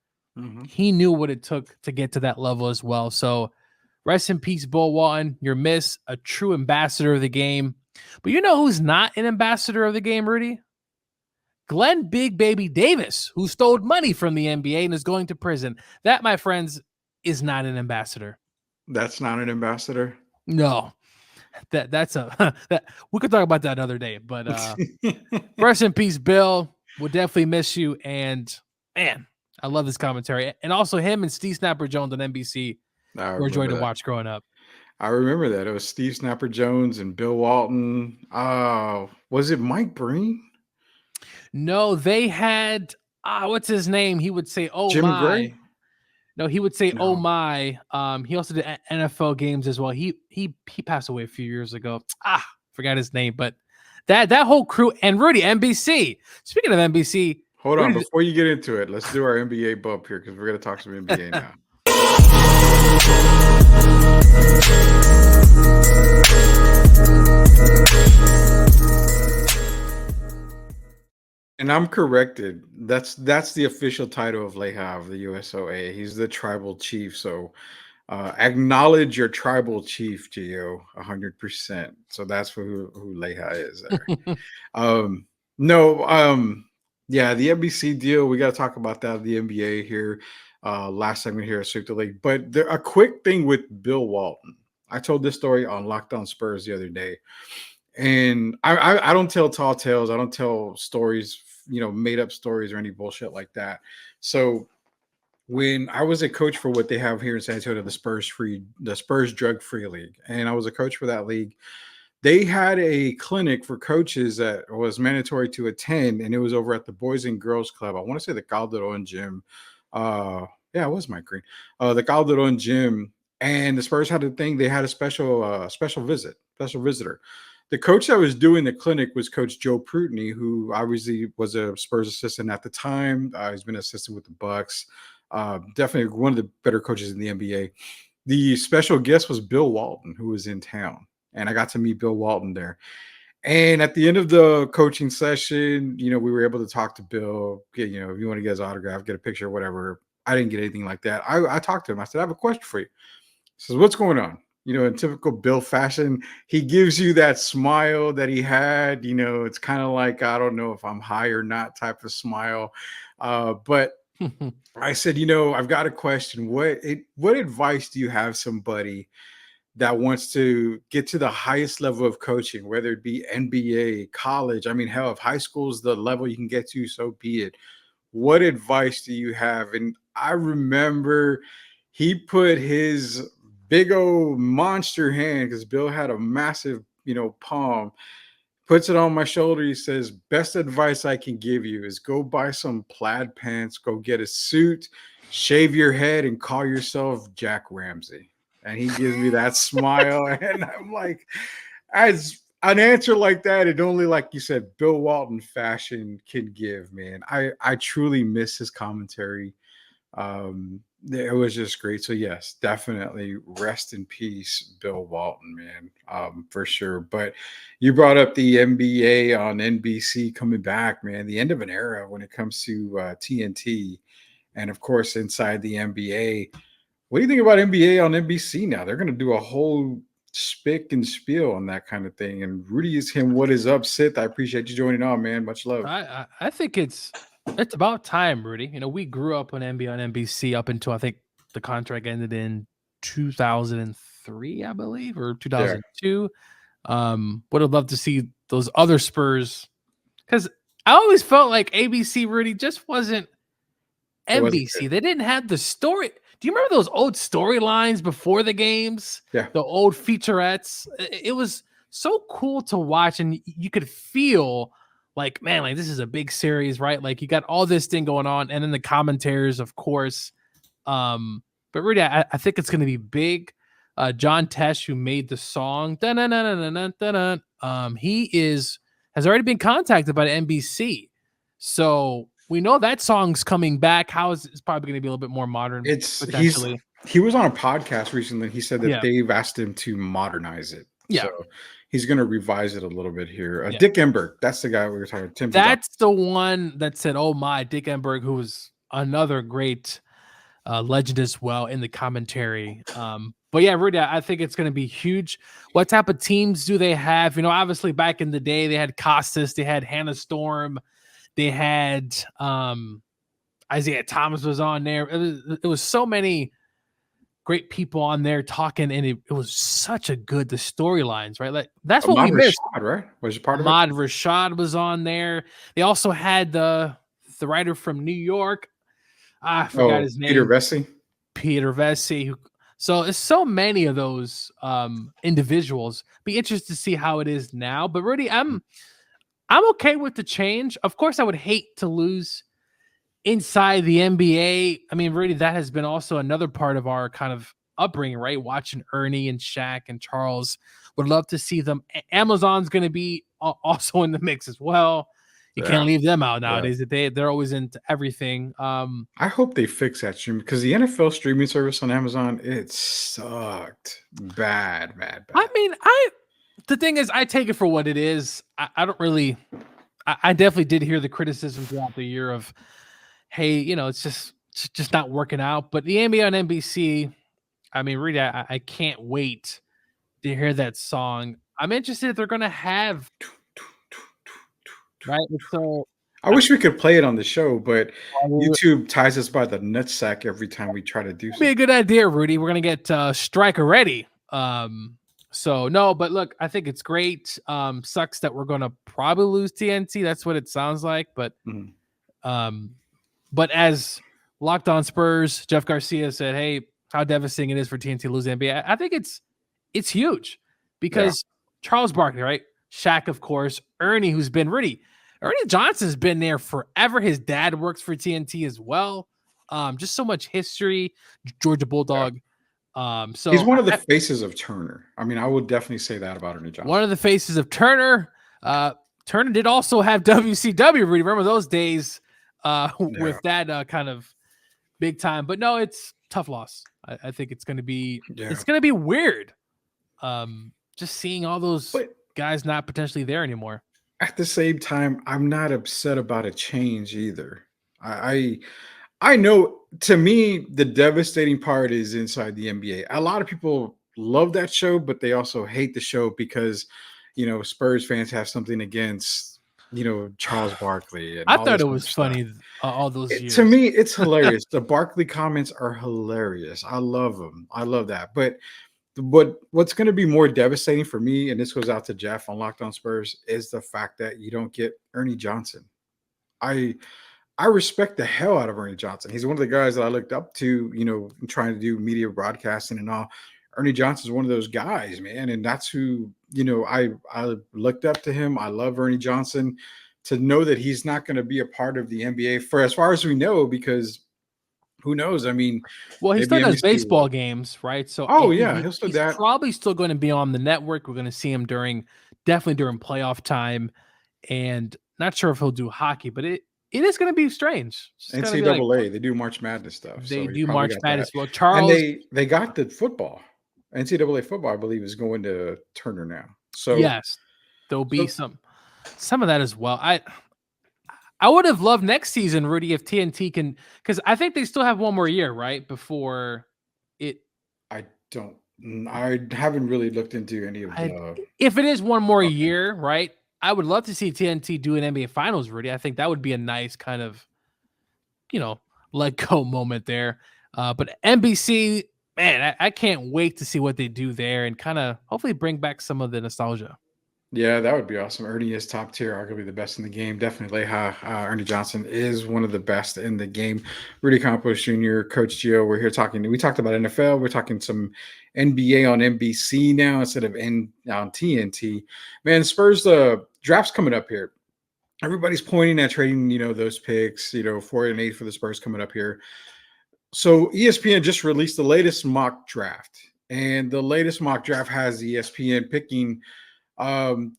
he knew what it took to get to that level as well. So rest in peace, Bill Walton. You're missed, a true ambassador of the game. But you know who's not an ambassador of the game, Rudy? Glenn Big Baby Davis, who stole money from the NBA and is going to prison. That, my friends, is not an ambassador. That's not an ambassador? No. That's we could talk about that another day. But rest in peace, Bill. We'll definitely miss you. And, man, I love this commentary. And also him and Steve Snapper Jones on NBC were a joy to watch growing up. I remember that. It was Steve Snapper Jones and Bill Walton. Was it Mike Breen? No, they had what's his name? He would say, "Oh Jimmy my." Gray? No, he would say, No. "Oh my." He also did NFL games as well. He passed away a few years ago. Forgot his name, but that whole crew and Rudy NBC. Speaking of NBC, hold on, Rudy, before you get into it, let's do our NBA bump here because we're gonna talk some NBA now. And I'm corrected. That's the official title of Leha of the USOA. He's the tribal chief. So acknowledge your tribal chief, Gio, 100%. So that's who Leha is there. Yeah, the NBC deal. We got to talk about that. The NBA here. Last segment here at Sweep the League. But a quick thing with Bill Walton. I told this story on Locked On Spurs the other day. And I don't tell tall tales. I don't tell stories, made up stories or any bullshit like that. So when I was a coach for what they have here in San Antonio, the Spurs drug-free league, and I was a coach for that league, they had a clinic for coaches that was mandatory to attend, and it was over at the Boys and Girls Club. I want to say the Calderon Gym. Yeah, it was Mike Green. The Calderon Gym, and the Spurs had a thing. They had a special visitor. The coach that was doing the clinic was Coach Joe Prutney, who obviously was a Spurs assistant at the time. He's been assistant with the Bucks. Definitely one of the better coaches in the NBA. The special guest was Bill Walton, who was in town. And I got to meet Bill Walton there. And at the end of the coaching session, we were able to talk to Bill. If you want to get his autograph, get a picture, whatever. I didn't get anything like that. I talked to him. I said, I have a question for you. He says, what's going on? In typical Bill fashion, he gives you that smile that he had. It's kind of like, I don't know if I'm high or not type of smile. But I said, I've got a question. What advice do you have somebody that wants to get to the highest level of coaching, whether it be NBA, college? I mean, hell, if high school is the level you can get to, so be it. What advice do you have? And I remember he put his big old monster hand, because Bill had a massive, palm, puts it on my shoulder. He says, best advice I can give you is go buy some plaid pants, go get a suit, shave your head, and call yourself Jack Ramsey. And he gives me that smile. And I'm like, as an answer like that, it only, like you said, Bill Walton fashion can give, man. I truly miss his commentary. It was just great. So yes, definitely rest in peace, Bill Walton, man, for sure. But you brought up the NBA on NBC coming back, man, the end of an era when it comes to TNT. And of course, inside the NBA, what do you think about NBA on NBC now? They're going to do a whole spick and spiel on that kind of thing. And Rudy is him. What is up, Sith? I appreciate you joining on, man. Much love. I think it's about time, Rudy. We grew up on NBA on NBC up until I think the contract ended in 2003, I believe, or 2002. Yeah. Would have loved to see those other Spurs, because I always felt like ABC, Rudy, just wasn't NBC. They didn't have the story. Do you remember those old storylines before the games? Yeah. The old featurettes. It was so cool to watch, and you could feel like, man, like this is a big series, right? Like you got all this thing going on, and then the commentators, of course. But Rudy, I think it's going to be big. John Tesh, who made the song, he has already been contacted by the NBC. So we know that song's coming back. It's probably going to be a little bit more modern, potentially. He was on a podcast recently. He said that Yeah. they've asked him to modernize it. Yeah. So he's going to revise it a little bit here. Yeah. Dick Enberg, that's the guy we were talking about. That's the one that said, "Oh my," Dick Enberg, who was another great legend as well in the commentary. But yeah, Rudy, I think it's going to be huge. What type of teams do they have? Obviously back in the day, they had Costas, they had Hannah Storm, they had Isaiah Thomas was on there. It was so many great people on there talking, and it was such a good, the storylines, right? Like that's what we missed. Rashad, right? Was part of Ahmad Rashad was on there. They also had the writer from New York. I forgot his name. Peter Vesey. So it's so many of those individuals. Be interested to see how it is now. But Rudy, I'm okay with the change. Of course, I would hate to lose inside the NBA. I mean, Rudy, that has been also another part of our kind of upbringing, right? Watching Ernie and Shaq and Charles. Would love to see them. Amazon's going to be also in the mix as well. You can't leave them out nowadays. Yeah. They're always into everything. I hope they fix that stream because the NFL streaming service on Amazon, it sucked bad. I mean, the thing is, I take it for what it is. I don't really. I definitely did hear the criticism throughout the year of, hey, it's just not working out. But the NBA on NBC, I mean, Reed, I can't wait to hear that song. I'm interested if they're going to have. Right, so I wish we could play it on the show, but YouTube ties us by the nutsack every time we try to do something. Be a good idea, Rudy. We're gonna get strike already. So no, but look, I think it's great. Sucks that we're gonna probably lose TNT. That's what it sounds like. But but as Locked On Spurs, Jeff Garcia said, "Hey, how devastating it is for TNT to lose the NBA." I think it's huge because Charles Barkley, right? Shaq, of course, Ernie, who's been Rudy. Ernie Johnson's been there forever. His dad works for TNT as well. Just so much history. Georgia Bulldog. So he's one of the faces of Turner. I mean, I would definitely say that about Ernie Johnson. One of the faces of Turner. Turner did also have WCW. Remember those days with that kind of big time. But no, it's tough loss. I think it's going to be weird. Just seeing all those guys not potentially there anymore. At the same time, I'm not upset about a change either. I know, to me, the devastating part is inside the NBA. A lot of people love that show, but they also hate the show because, Spurs fans have something against, Charles Barkley. And I thought it was funny all those years. To me, it's hilarious. The Barkley comments are hilarious. I love them. I love that. But what's going to be more devastating for me, and this goes out to Jeff on Locked On Spurs, is the fact that you don't get Ernie Johnson. I respect the hell out of Ernie Johnson. He's one of the guys that I looked up to, trying to do media broadcasting and all. Ernie Johnson's one of those guys, man. And that's who, I looked up to him. I love Ernie Johnson. To know that he's not going to be a part of the NBA for as far as we know, because who knows? I mean, he still does baseball games, right? So, he's probably still going to be on the network. We're going to see him definitely during playoff time, and not sure if he'll do hockey, but it is going to be strange. NCAA, they do March Madness stuff. They do March Madness. Well, Charles, and they got the football. NCAA football, I believe, is going to Turner now. So yes, there'll be some of that as well. I would have loved next season, Rudy, if TNT can, because I think they still have one more year, right? Before it. I haven't really looked into any of the. If it is one more year, right? I would love to see TNT do an NBA Finals, Rudy. I think that would be a nice kind of, let go moment there. But NBC, man, I can't wait to see what they do there and kind of hopefully bring back some of the nostalgia. Yeah, that would be awesome. Ernie is top tier, arguably the best in the game. Definitely, Ernie Johnson is one of the best in the game. Rudy Campos Jr., Coach Gio, we're here talking. We talked about NFL. We're talking some NBA on NBC now instead of on TNT. Man, Spurs, the draft's coming up here. Everybody's pointing at trading, those picks, 4 and 8 for the Spurs coming up here. So ESPN just released the latest mock draft. And the latest mock draft has ESPN picking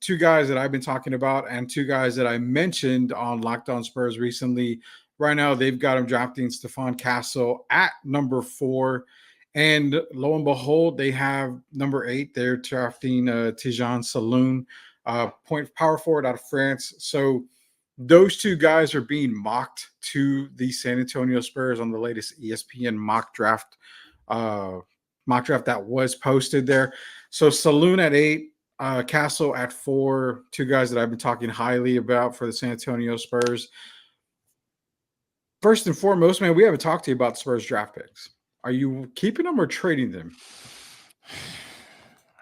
two guys that I've been talking about and two guys that I mentioned on Locked On Spurs recently. Right now, they've got him drafting Stephon Castle at number 4. And lo and behold, they have number 8. They're drafting Tijan Saloon, power forward out of France. So those two guys are being mocked to the San Antonio Spurs on the latest ESPN mock draft that was posted there. So Saloon at 8, Castle at 4, two guys that I've been talking highly about for the San Antonio Spurs. First and foremost, man, we haven't talked to you about Spurs draft picks. Are you keeping them or trading them?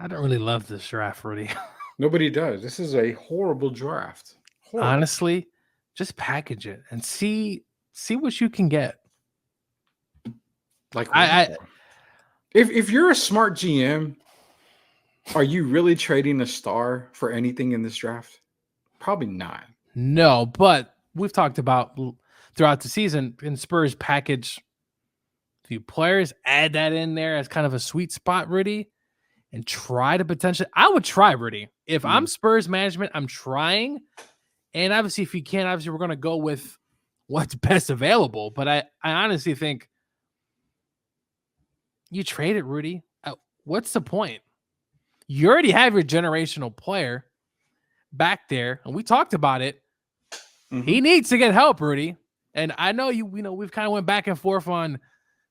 I don't really love this draft, Rudy. Nobody does. This is a horrible draft. Horrible. Honestly, just package it and see what you can get. Like if you're a smart GM, are you really trading a star for anything in this draft? Probably not. No, but we've talked about throughout the season in Spurs package a few players, add that in there as kind of a sweet spot, Rudy, and try to potentially. I would try, Rudy. If I'm Spurs management, I'm trying. And obviously, if you can't, obviously we're going to go with what's best available. But I honestly think you trade it, Rudy. What's the point? You already have your generational player back there, and we talked about it. Mm-hmm. He needs to get help, Rudy. And I know we've kind of went back and forth on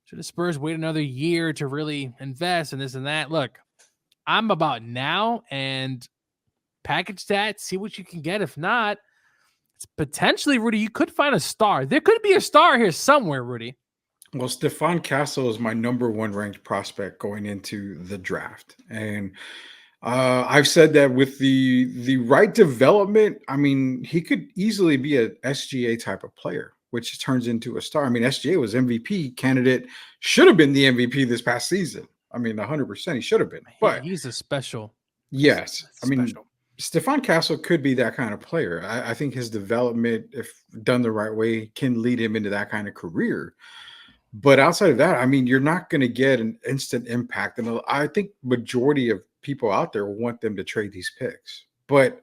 should the Spurs wait another year to really invest and this and that. Look, I'm about now and package that, see what you can get. If not, it's potentially, Rudy, you could find a star. There could be a star here somewhere, Rudy. Well, Stephon Castle is my number 1 ranked prospect going into the draft. And I've said that with the right development, I mean, he could easily be a SGA type of player, which turns into a star. I mean, SGA was MVP candidate, should have been the MVP this past season. I mean, 100% he should have been. But he's a special. Yes. I mean, Stephon Castle could be that kind of player. I think his development, if done the right way, can lead him into that kind of career. But outside of that, I mean, you're not going to get an instant impact. And I think majority of people out there want them to trade these picks. But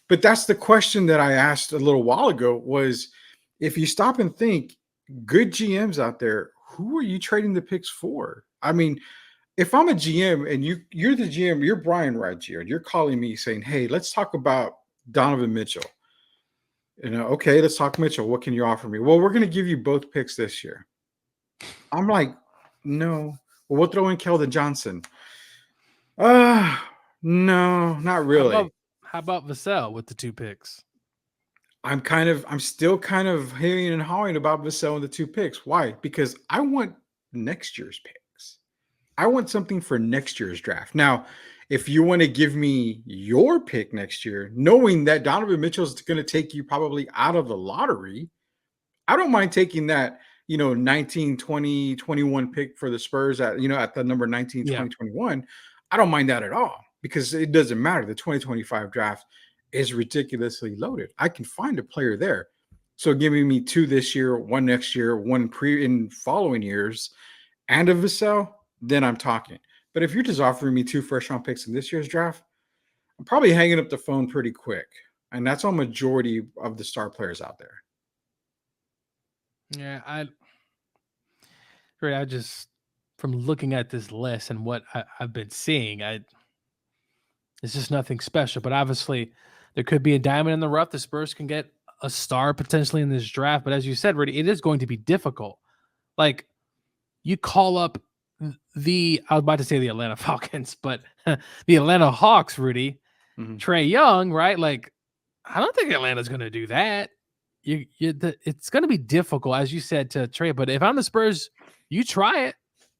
that's the question that I asked a little while ago was, if you stop and think, good GMs out there, who are you trading the picks for? I mean, if I'm a GM and you're the GM, you're Brian Raggio, and you're calling me saying, hey, let's talk about Donovan Mitchell. Okay, let's talk Mitchell. What can you offer me? Well, we're going to give you both picks this year. I'm like, no. Well, we'll throw in Keldon Johnson. No, not really. How about Vassell with the 2 picks? I'm still kind of hearing and hawing about Vassell and the 2 picks. Why? Because I want next year's picks. I want something for next year's draft. Now, if you want to give me your pick next year, knowing that Donovan Mitchell is going to take you probably out of the lottery, I don't mind taking that, 19, 20, 21 pick for the Spurs at the number 19, 20, 21. I don't mind that at all because it doesn't matter. The 2025 draft is ridiculously loaded. I can find a player there. So giving me 2 this year, 1 next year, 1 in following years, and a Vassell, then I'm talking. But if you're just offering me 2 first-round picks in this year's draft, I'm probably hanging up the phone pretty quick. And that's on majority of the star players out there. Yeah, I just, from looking at this list and what I've been seeing, it's just nothing special. But obviously, there could be a diamond in the rough. The Spurs can get a star potentially in this draft. But as you said, Rudy, it is going to be difficult. Like, you call up I was about to say the Atlanta Falcons, but the Atlanta Hawks, Rudy, Trae Young, right? Like, I don't think Atlanta's going to do that. It's going to be difficult, as you said, to trade. But if I'm the Spurs, you try it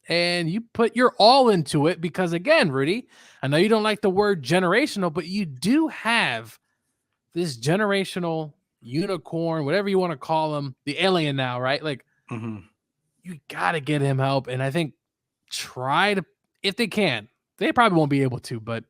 and you put your all into it because, again, Rudy, I know you don't like the word generational, but you do have this generational unicorn, whatever you want to call him, the alien now, right? Like, you got to get him help. And I think try to, if they can, they probably won't be able to, but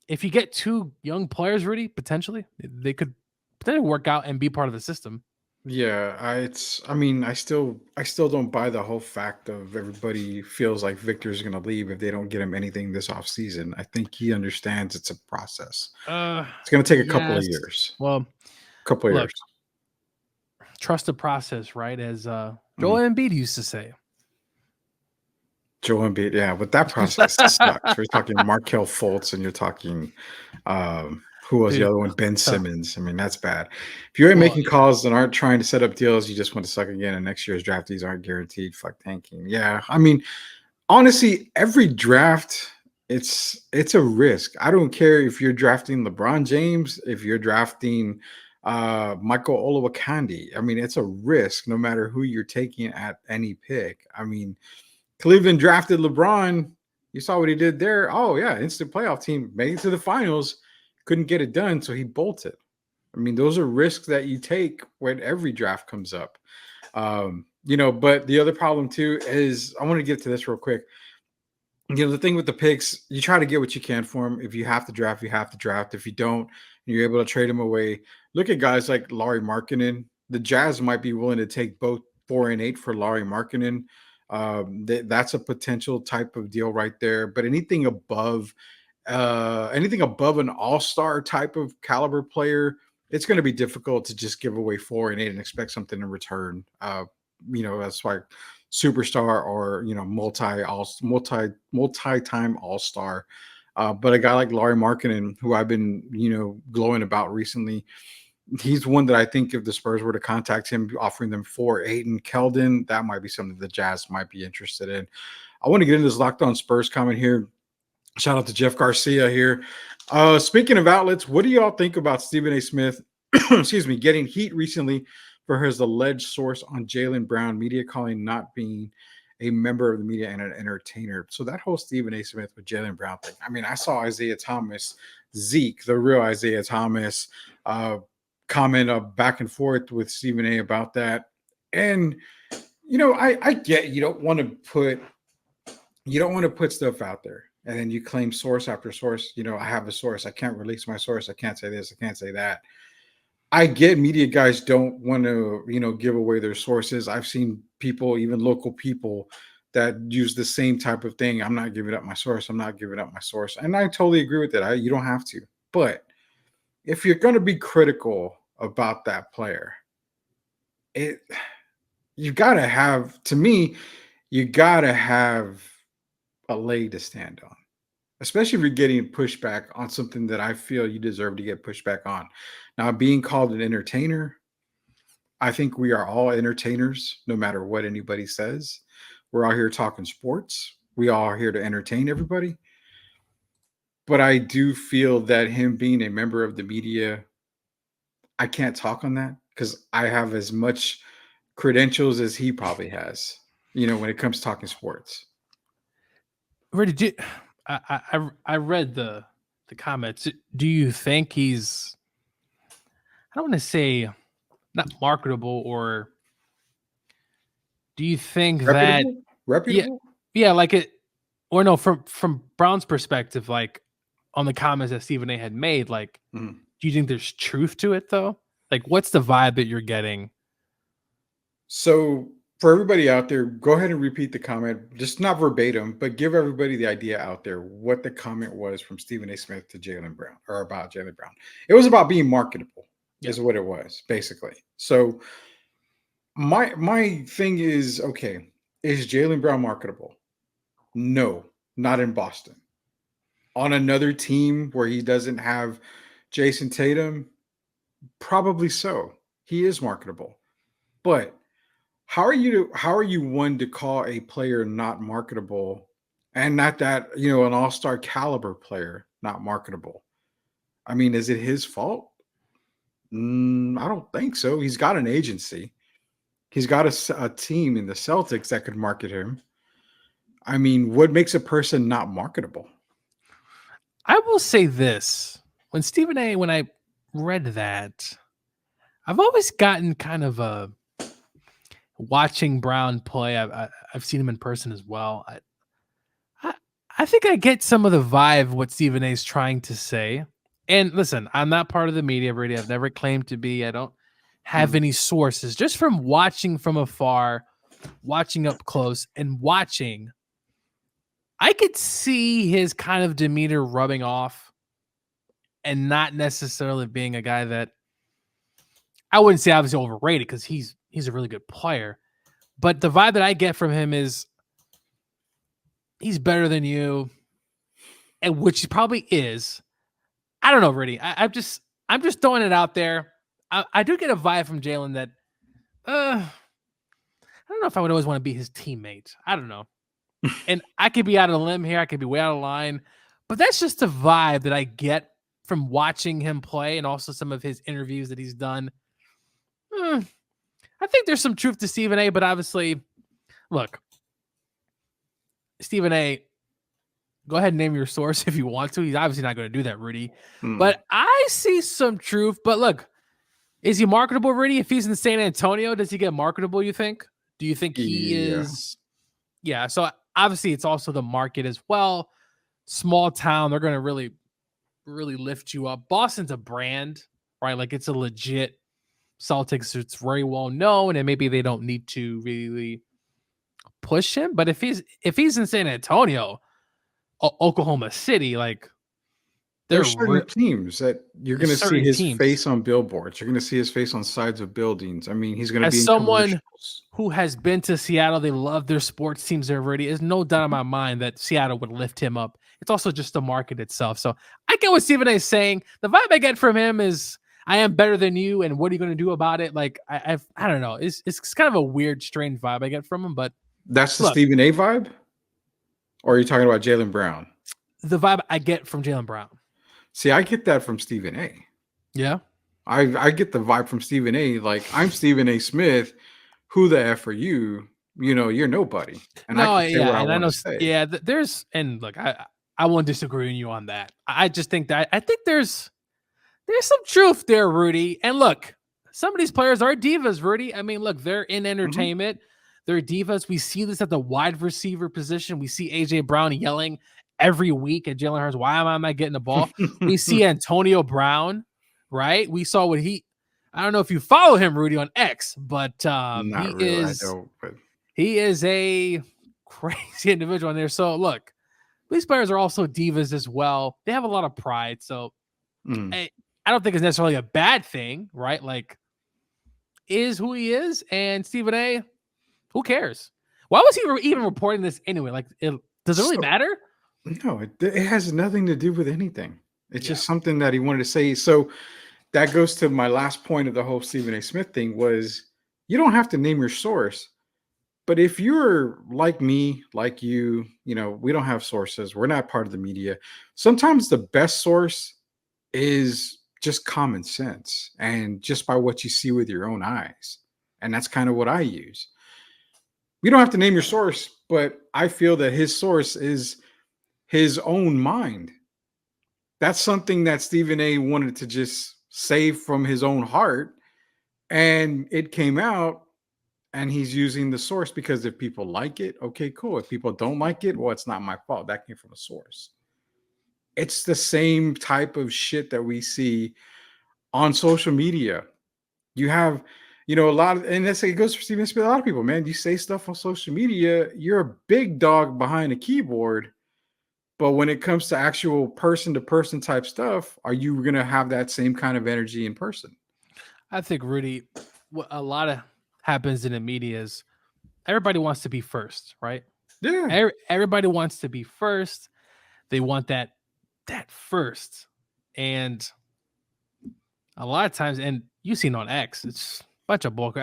if you get 2 young players, Rudy, potentially, they could potentially work out and be part of the system. Yeah, I still don't buy the whole fact of everybody feels like Victor's gonna leave if they don't get him anything this offseason. I think he understands it's a process. Uh, It's gonna take a couple of yes. years. Well, Couple of look, years. trust the process, right? As Joel Mhm. Embiid used to say. Joel Embiid, yeah, but that process sucks. We're talking Markel Fultz, and you're talking who was the Dude, other one? Ben so, Simmons. I mean, that's bad. If you ain't well, making calls and aren't trying to set up deals, you just want to suck again. And next year's draftees aren't guaranteed. Fuck tanking. Yeah, I mean, honestly, every draft it's a risk. I don't care if you're drafting LeBron James, if you're drafting Michael Olowokandi. I mean, it's a risk no matter who you're taking at any pick. I mean, Cleveland drafted LeBron. You saw what he did there. Oh yeah, instant playoff team, made it to the finals, couldn't get it done, so he bolted. I mean, those are risks that you take when every draft comes up. But the other problem too is I want to get to this real quick. The thing with the picks, you try to get what you can for them. If you have to draft, you have to draft. If you don't, and you're able to trade them away. Look at guys like Laurie Markkinen. The Jazz might be willing to take both 4 and 8 for Laurie Markkinen. That's a potential type of deal right there. But anything above an all-star type of caliber player, it's going to be difficult to just give away 4 and 8 and expect something in return. That's why superstar or multi-time all-star. But a guy like Laurie Markkinen, who I've been glowing about recently, he's one that I think if the Spurs were to contact him, offering them 4, 8, and Keldon, that might be something the Jazz might be interested in. I want to get into this Locked On Spurs comment here. Shout out to Jeff Garcia here. Speaking of outlets, what do y'all think about Stephen A. Smith, excuse me, getting heat recently for his alleged source on Jaylen Brown, media calling not being a member of the media and an entertainer? So that whole Stephen A. Smith with Jaylen Brown thing. I mean, I saw Isaiah Thomas, Zeke, the real Isaiah Thomas, comment back and forth with Stephen A. about that. And I get you don't want to put stuff out there and then you claim source after source. I have a source. I can't release my source. I can't say this. I can't say that. I get media guys don't want to, give away their sources. I've seen people, even local people, that use the same type of thing. I'm not giving up my source. I'm not giving up my source. And I totally agree with that. You don't have to. But if you're going to be critical about that player, you got to have, to me, you got to have a leg to stand on, especially if you're getting pushback on something that I feel you deserve to get pushback on. Now, being called an entertainer, I think we are all entertainers, no matter what anybody says. We're all here talking sports. We all are here to entertain everybody. But I do feel that him being a member of the media, I can't talk on that because I have as much credentials as he probably has, when it comes to talking sports. where did you? I read the comments. Do you think he's? I don't want to say not marketable, or do you think that? Reputable? Yeah, like it, or no? From Brown's perspective, like on the comments that Stephen A. had made, like, do you think there's truth to it though? Like, what's the vibe that you're getting? So for everybody out there, go ahead and repeat the comment, just not verbatim, but give everybody the idea out there what the comment was from Stephen A. Smith to Jaylen Brown, or about Jaylen Brown. It was about being marketable, is what it was, basically. So my thing is, okay, is Jaylen Brown marketable? No, not in Boston. On another team where he doesn't have Jason Tatum, probably so. He is marketable. But how are you one to call a player not marketable, and not that, an all-star caliber player not marketable? I mean, is it his fault? I don't think so. He's got an agency. He's got a team in the Celtics that could market him. I mean, what makes a person not marketable? I will say this: when I read that, I've always gotten kind of a watching Brown play. I've seen him in person as well. I think I get some of the vibe what Stephen A. is trying to say. And listen, I'm not part of the media, Brady. I've never claimed to be. I don't have any sources just from watching from afar, watching up close, and watching. I could see his kind of demeanor rubbing off and not necessarily being a guy that I wouldn't say obviously overrated because he's a really good player. But the vibe that I get from him is he's better than you, and which he probably is. I don't know, Rudy. I'm just throwing it out there. I do get a vibe from Jalen that I don't know if I would always want to be his teammate. I don't know. And I could be out of the limb here. I could be way out of line. But that's just the vibe that I get from watching him play and also some of his interviews that he's done. I think there's some truth to Stephen A, but obviously, look, Stephen A, go ahead and name your source if you want to. He's obviously not going to do that, Rudy. But I see some truth. But look, is he marketable, Rudy? If he's in San Antonio, does he get marketable, you think? Do you think he is? Yeah, so obviously it's also the market as well. Small town, they're going to really, really lift you up. Boston's a brand, right? Like it's a legit Celtics. It's very well known, and maybe they don't need to really push him. But if he's in San Antonio, Oklahoma City, like there's certain teams that you're going to see his face on billboards. You're going to see his face on sides of buildings. I mean, he's going to be in someone who has been to Seattle. They love their sports teams there already. There's no doubt in my mind that Seattle would lift him up. It's also just the market itself. So I get what Stephen A is saying. The vibe I get from him is I am better than you, and what are you going to do about it? Like I don't know. It's kind of a weird, strange vibe I get from him. But that's the Stephen A vibe, or are you talking about Jaylen Brown? The vibe I get from Jaylen Brown. See, I get that from Stephen A. Yeah. I get the vibe from Stephen A. Like, I'm Stephen A. Smith. Who the F are you? You know, you're nobody. And no, I can say what I want to say. Yeah, and look, I won't disagree with you on that. I just think that I think there's some truth there, Rudy. And look, some of these players are divas, Rudy. I mean, look, they're in entertainment. They're divas. We see this at the wide receiver position. We see AJ Brown yelling every week at Jalen Hurts, why am I not getting the ball? We see Antonio Brown, right? We saw what I don't know if you follow him, Rudy, on X, but he is a crazy individual in there. So look, these players are also divas as well. They have a lot of pride. So I don't think it's necessarily a bad thing, right? Like, is who he is. And Stephen A, who cares? Why was he even reporting this anyway? Like, does it really matter? No, it has nothing to do with anything. It's just something that he wanted to say. So that goes to my last point of the whole Stephen A. Smith thing was you don't have to name your source. But if you're like me, like you, we don't have sources. We're not part of the media. Sometimes the best source is just common sense and just by what you see with your own eyes. And that's kind of what I use. You don't have to name your source, but I feel that his source is his own mind. That's something that Stephen A wanted to just say from his own heart. And it came out and he's using the source because if people like it, okay, cool. If people don't like it, well, it's not my fault. That came from a source. It's the same type of shit that we see on social media. You have, a lot of, and that's it goes for Stephen Smith. A lot of people, man, you say stuff on social media, you're a big dog behind a keyboard. But when it comes to actual person-to-person type stuff, are you going to have that same kind of energy in person? I think, Rudy, what a lot of happens in the media is everybody wants to be first, right? Yeah. Everybody wants to be first. They want that first. And a lot of times, and you've seen on X, it's a bunch of bulk.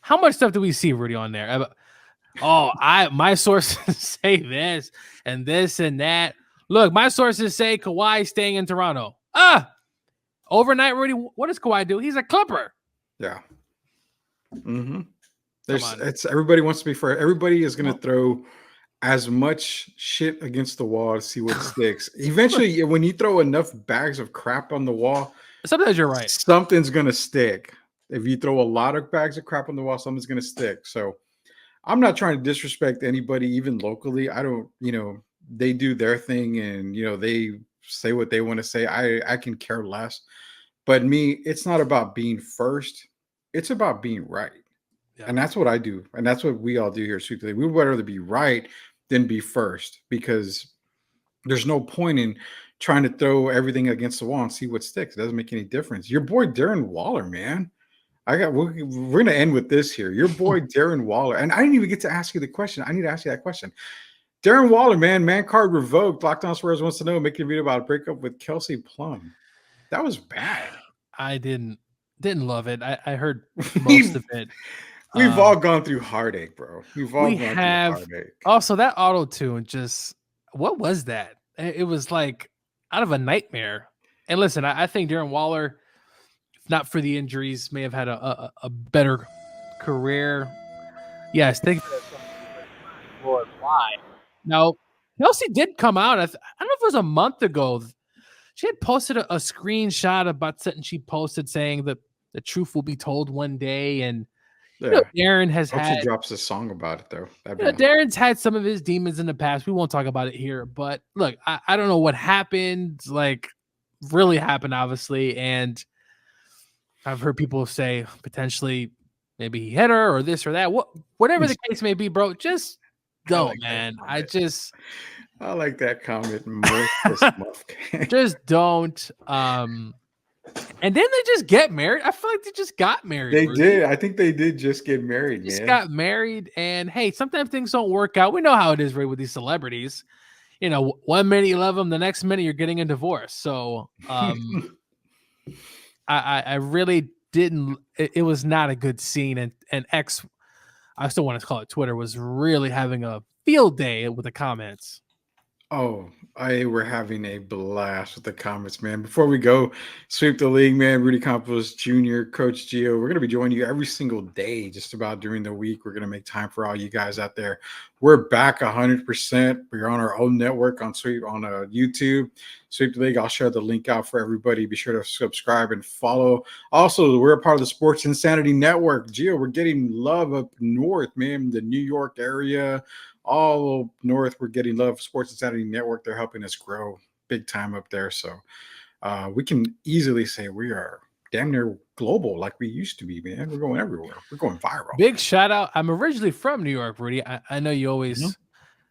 How much stuff do we see, Rudy, on there? My sources say this and this and that. Look, my sources say Kawhi staying in Toronto. Overnight, Rudy, what does Kawhi do? He's a Clipper. Yeah. It's everybody wants to be first. Everybody is going to throw as much shit against the wall to see what sticks. Eventually, when you throw enough bags of crap on the wall, sometimes you're right. Something's going to stick. If you throw a lot of bags of crap on the wall, something's going to stick. So I'm not trying to disrespect anybody, even locally. I don't, they do their thing and, they say what they want to say. I can care less. But me, it's not about being first. it's about being right. Yeah. And that's what I do. And that's what we all do here at Sweet the League. We would rather be right than be first, because there's no point in trying to throw everything against the wall and see what sticks. It doesn't make any difference. Your boy Darren Waller, man. We're gonna end with this here. Your boy Darren Waller, and I didn't even get to ask you the question. I need to ask you that question. Darren Waller, man card revoked. Lockdown Spurs wants to know, making a video about a breakup with Kelsey Plum. That was bad. I didn't love it. I heard most We've- of it. We've all gone through heartache, bro. We've all We gone have. through heartache. Also, that auto tune just, what was that? It was like out of a nightmare. And listen, I think Darren Waller, if not for the injuries, may have had a better career. Yes, thank you for that song. Lord, why? Now, Kelsey did come out. I don't know if it was a month ago. She had posted a screenshot about something she posted saying that the truth will be told one day. And Yeah. Darren has Hope had. she drops a song about it, though. Darren's had some of his demons in the past. We won't talk about it here. But look, I don't know what happened. Like, really happened, obviously. And I've heard people say potentially maybe he hit her or this or that. Whatever the case may be, bro, just don't, man. I like that comment. Just don't. And then they just get married. I feel like they just got married. They Rudy. did. I think they did just get married, Just man. got married. And hey, sometimes things don't work out. We know how it is, right, with these celebrities. 1 minute you love them, the next minute you're getting a divorce. So I really didn't. It was not a good scene. And X, I still want to call it Twitter, was really having a field day with the comments. Oh, we're having a blast with the comments, man. Before we go, Sweep the League, man. Rudy Campos Jr., Coach Gio. We're going to be joining you every single day, just about during the week. We're going to make time for all you guys out there. We're back 100%. We're on our own network on YouTube. Sweep the League. I'll share the link out for everybody. Be sure to subscribe and follow. Also, we're a part of the Sports Insanity Network. Gio, we're getting love up north, man. The New York area. All north, we're getting love. Sports Insanity Network, they're helping us grow big time up there. So we can easily say we are damn near global like we used to be, man. We're going everywhere. We're going viral. Big shout out. I'm originally from New York, Rudy. I know you always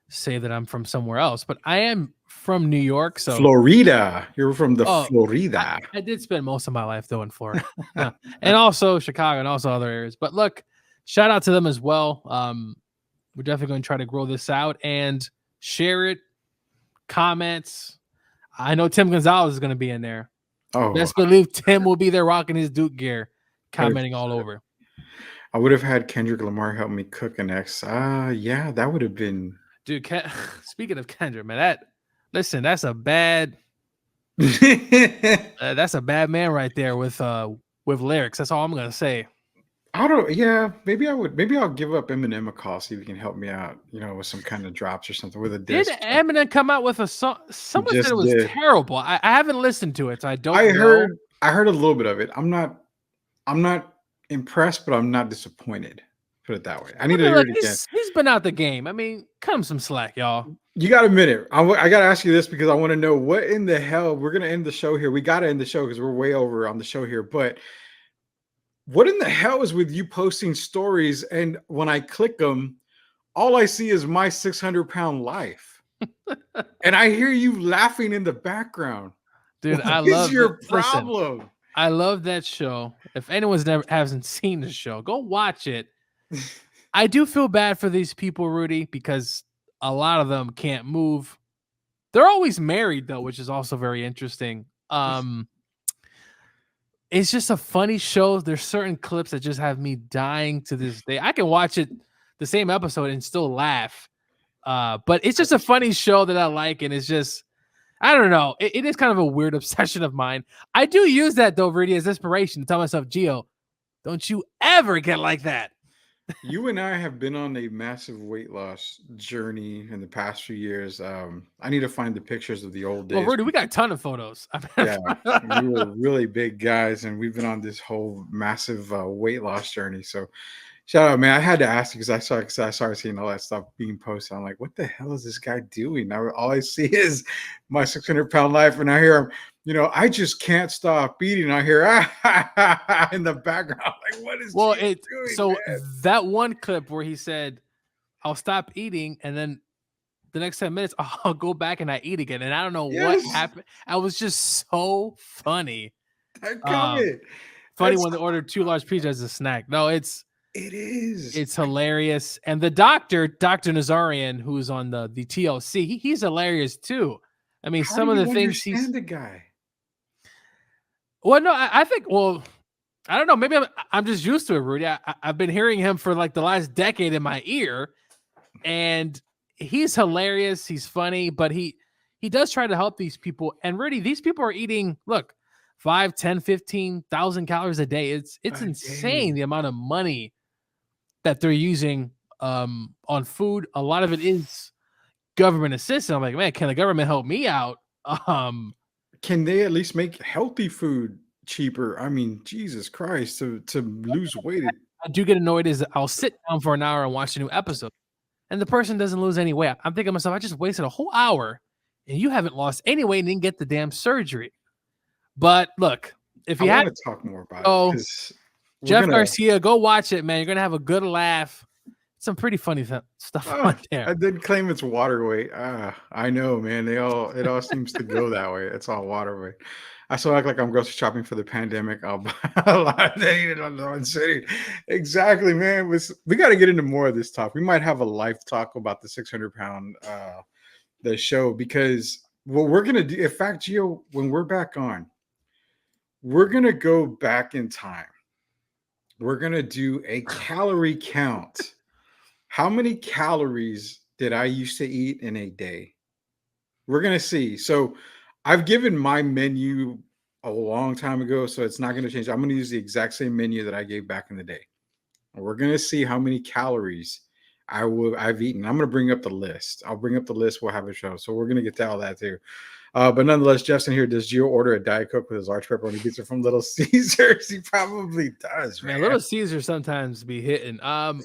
say that I'm from somewhere else, but I am from New York. So Florida. You're from the Florida. I did spend most of my life though in Florida. And also Chicago and also other areas. But look, shout out to them as well. We're definitely going to try to grow this out and share it. Comments. I know Tim Gonzalez is going to be in there. Oh, best believe Tim will be there rocking his Duke gear, commenting 100%. All over. I would have had Kendrick Lamar help me cook an X. Yeah, that would have been. Dude, speaking of Kendrick, man, that's a bad. That's a bad man right there with lyrics. That's all I'm gonna say. Maybe I'll give up Eminem a call, see if he can help me out, with some kind of drops or something with a disc. Did Eminem come out with a song? Someone said it was terrible. I haven't listened to it, so I don't know. I heard a little bit of it. I'm not impressed, but I'm not disappointed. Put it that way. I need to hear it again. He's been out the game. I mean, cut him some slack, y'all. You got a minute. I got to ask you this because I want to know what in the hell. We're going to end the show here. We got to end the show because we're way over on the show here, but what in the hell is with you posting stories? And when I click them, all I see is my 600-pound life. And I hear you laughing in the background. Dude, what is your problem? Listen, I love that show. If anyone's hasn't seen the show, go watch it. I do feel bad for these people, Rudy, because a lot of them can't move. They're always married, though, which is also very interesting. It's just a funny show. There's certain clips that just have me dying to this day. I can watch it, the same episode, and still laugh. But it's just a funny show that I like, and it's just, I don't know. It is kind of a weird obsession of mine. I do use that, though, Rudy, as inspiration to tell myself, Gio, don't you ever get like that. You and I have been on a massive weight loss journey in the past few years. I need to find the pictures of the old days. Well, Rudy, we got a ton of photos. Yeah, we were really big guys, and we've been on this whole massive weight loss journey. So, shout out, man! I had to ask you because I started seeing all that stuff being posted. I'm like, what the hell is this guy doing? Now all I see is my 600-pound life, and I hear him. I just can't stop eating. I hear in the background. Like, what is Gio doing, man? That one clip where he said, "I'll stop eating," and then the next 10 minutes, I'll go back and I eat again. And I don't know what happened. I was just so funny. That comment. Funny when they ordered 2 large pizzas as a snack. No, it is. It's hilarious. And the Dr. Nazarian, who's on the TLC, he's hilarious too. I mean, some of the things he's the guy. Well, no, I think. Well, I don't know. Maybe I'm just used to it, Rudy. I've been hearing him for like the last decade in my ear, and he's hilarious. He's funny, but he does try to help these people. And Rudy, these people are eating 5, 10, 15,000 calories a day. It's insane the amount of money that they're using on food. A lot of it is government assistance. I'm like, man, can the government help me out? Can they at least make healthy food cheaper? I mean, Jesus Christ, to lose weight. I do get annoyed is I'll sit down for an hour and watch a new episode, and the person doesn't lose any weight. I'm thinking to myself, I just wasted a whole hour, and you haven't lost any weight and didn't get the damn surgery. But look, if you I have want to talk more about it, Jeff Garcia, go watch it, man. You're gonna have a good laugh. Some pretty funny stuff on there. I did claim it's water weight. I know, man. It all seems to go that way. It's all water weight. I still act like I'm grocery shopping for the pandemic. I'll buy a lot of it on one city. Exactly, man. We got to get into more of this talk. We might have a live talk about the 600-pound the show, because what we're gonna do. In fact, Gio, when we're back on, we're gonna go back in time. We're gonna do a calorie count. How many calories did I used to eat in a day? We're going to see. So I've given my menu a long time ago, so it's not going to change. I'm going to use the exact same menu that I gave back in the day. We're going to see how many calories I've eaten. I'm going to bring up the list. I'll bring up the list. We'll have a show. So we're going to get to all that too. But nonetheless, Jeff's in here. Does Gio order a Diet Coke with his large pepperoni pizza from Little Caesars? He probably does, man. Little Caesars sometimes be hitting. I'm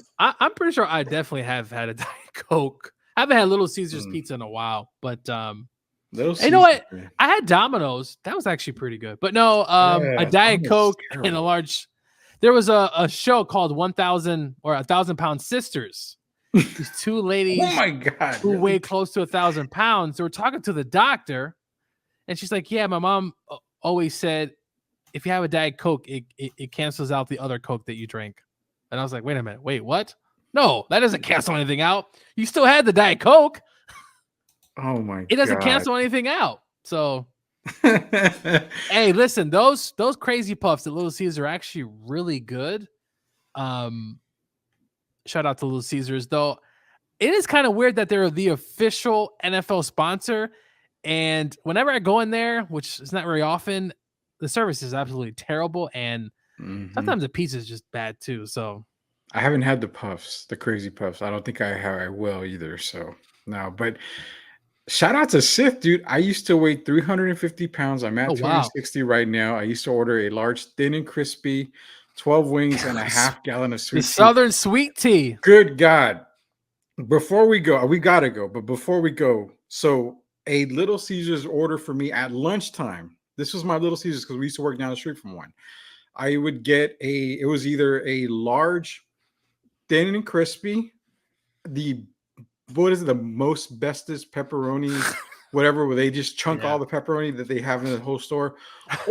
pretty sure I definitely have had a Diet Coke. I haven't had Little Caesars pizza in a while, but you know what? Man. I had Domino's. That was actually pretty good. But no, a Diet Coke and a large. There was a show called 1,000 or 1,000-Pound Sisters. These 2 ladies, oh my God, who weigh close to 1,000 pounds. They were talking to the doctor, and she's like, "Yeah, my mom always said if you have a Diet Coke, it cancels out the other Coke that you drink." And I was like, "Wait a minute, wait, what? No, that doesn't cancel anything out. You still had the Diet Coke. Oh my God, it doesn't cancel anything out." So, hey, listen, those crazy puffs at Little Caesars are actually really good. Shout out to Little Caesars, though. It is kind of weird that they're the official NFL sponsor. And whenever I go in there, which is not very often, the service is absolutely terrible. And sometimes the pizza is just bad, too. So I haven't had the puffs, the crazy puffs. I don't think I will either. So no, but shout out to Sith, dude. I used to weigh 350 pounds. I'm at 260 right now. I used to order a large, thin and crispy 12 wings and a half gallon of sweet tea. Southern sweet tea. Good God. Before we go, we got to go. But before we go, so a Little Caesars order for me at lunchtime. This was my Little Caesars because we used to work down the street from one. I would get it was either a large, thin and crispy, the most bestest pepperoni, whatever, where they just chunk all the pepperoni that they have in the whole store,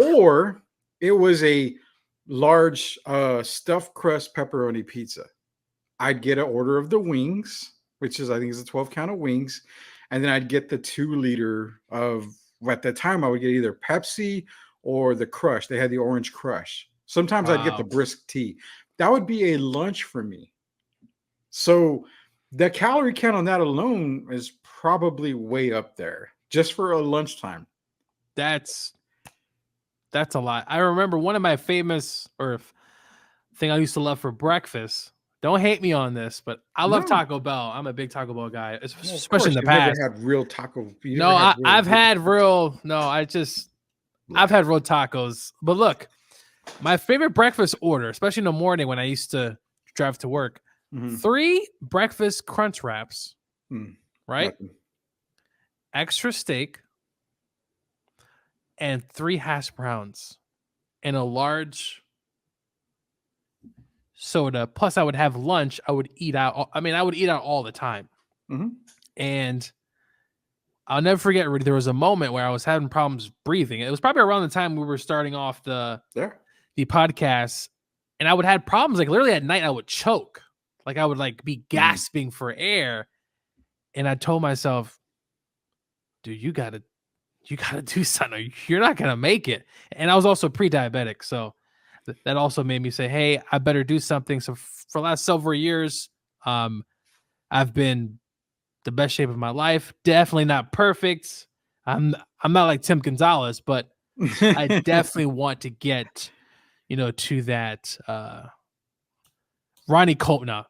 or it was a large stuffed crust pepperoni pizza. I'd get an order of the wings, which is I think is a 12 count of wings, and then I'd get the 2 liter of. At that time, I would get either Pepsi or the Crush. They had the orange Crush. Sometimes I'd get the brisk tea. That would be a lunch for me. So the calorie count on that alone is probably way up there just for a lunchtime. That's a lot. I remember one of my famous thing I used to love for breakfast. Don't hate me on this, but I love Taco Bell. I'm a big Taco Bell guy, especially in the past. Never had real taco. I've had real tacos. But look, my favorite breakfast order, especially in the morning when I used to drive to work, 3 breakfast crunch wraps, right? Extra steak, and 3 hash browns and a large soda. Plus, I would have lunch. I would eat out. I mean, I would eat out all the time. Mm-hmm. And I'll never forget, Rudy, there was a moment where I was having problems breathing. It was probably around the time we were starting off the podcast. And I would have problems. Like literally at night, I would choke. Like I would like be gasping for air. And I told myself, dude, you gotta do something. You're not gonna make it. And I was also pre-diabetic, so that also made me say, hey, I better do something. So for the last several years, I've been the best shape of my life. Definitely not perfect. I'm not like Tim Gonzalez, but I definitely want to get, to that Ronnie Coleman. No,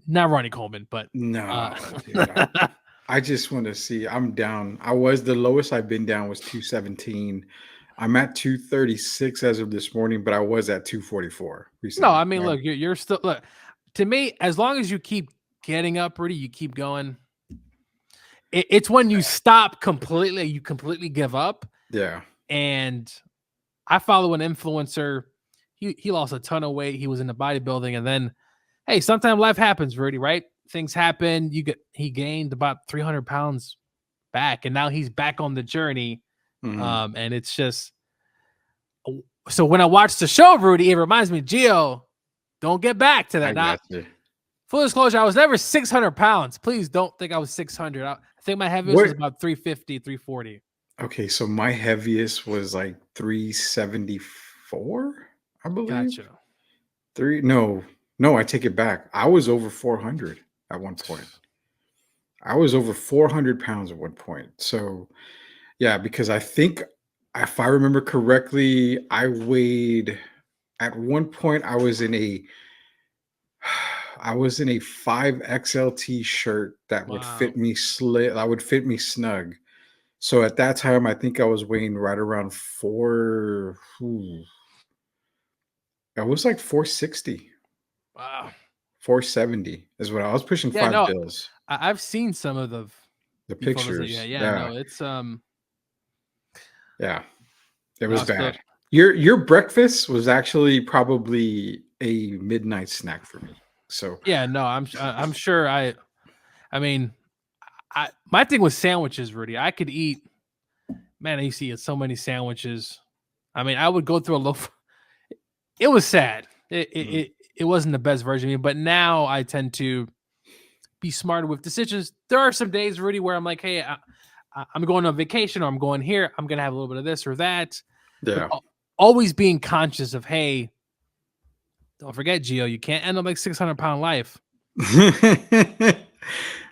not Ronnie Coleman, but no, dude, I just want to see. I'm down. The lowest I've been down was 217. I'm at 236 as of this morning, but I was at 244 recently. No, I mean, look, you're still to me, as long as you keep getting up, Rudy, you keep going. It's when you stop completely, you completely give up. Yeah. And I follow an influencer. He lost a ton of weight. He was into bodybuilding, and then, hey, sometimes life happens, Rudy, right? Things happen. He gained about 300 pounds back, and now he's back on the journey. Mm-hmm. And it's just so when I watch the show, Rudy, it reminds me, Gio, don't get back to that. Now, full disclosure, I was never 600 pounds. Please don't think I was 600. I think my heaviest was about 350, 340. Okay, so my heaviest was like 374, I believe. Gotcha. No, I take it back. I was over 400 at one point. I was over 400 pounds at one point. So, yeah, because I think if I remember correctly, I weighed at one point. I was in a 5XL t-shirt that would fit me that would fit me snug. So at that time, I think I was weighing right around I was like 460. Wow. 470 is what I was pushing. 5 bills. I've seen some of the pictures. No, it's yeah, it was bad. Your breakfast was actually probably a midnight snack for me. So yeah, no, I'm sure my thing was sandwiches, Rudy. I could eat, man, I used to eat so many sandwiches. I mean, I would go through a loaf. It was sad. It wasn't the best version of me, but now I tend to be smarter with decisions. There are some days, Rudy, where I'm like, hey, I'm going on vacation or I'm going here. I'm going to have a little bit of this or that. Yeah. But always being conscious of, hey, don't forget, Gio, you can't end up like 600-pound life.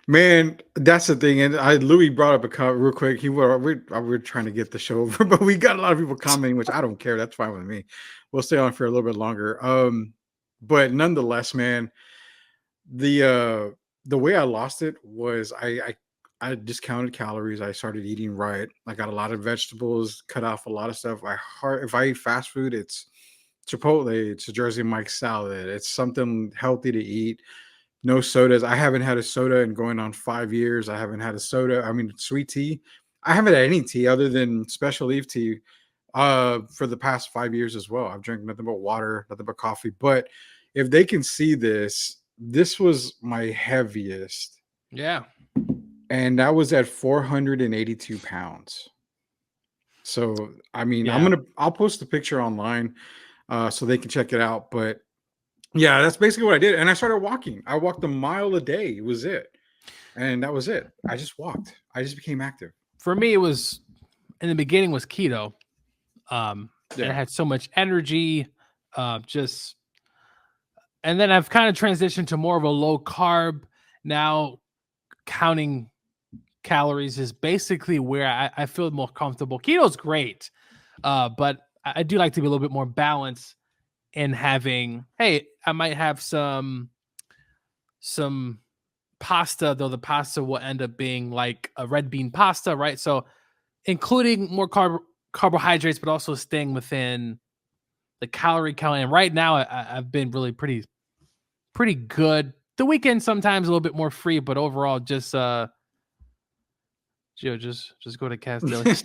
Man, that's the thing. And Louis brought up a comment real quick. We're trying to get the show over, but we got a lot of people commenting, which I don't care. That's fine with me. We'll stay on for a little bit longer. But nonetheless, man, the way I lost it was I discounted calories. I started eating right. I got a lot of vegetables, cut off a lot of stuff. If I eat fast food, it's Chipotle, it's a Jersey Mike's salad. It's something healthy to eat. No sodas. I haven't had a soda in going on 5 years. I haven't had a soda. I mean, sweet tea. I haven't had any tea other than special leaf tea for the past 5 years as well. I've drank nothing but water, nothing but coffee. But if they can see this was my heaviest. Yeah. And that was at 482 pounds. So, I mean, I'll post the picture online so they can check it out. But yeah, that's basically what I did. And I started walking. I walked a mile a day. It was it. And that was it. I just walked. I just became active. For me, it was in the beginning was keto. And I had so much energy. And then I've kind of transitioned to more of a low carb. Now counting calories is basically where I feel more comfortable. Keto's great. But I do like to be a little bit more balanced in having, hey, I might have some pasta, though the pasta will end up being like a red bean pasta, right? So including more carbohydrates, but also staying within the calorie count. And right now I've been really pretty good. The weekend sometimes a little bit more free, but overall just Gio, just go to Cass Daily.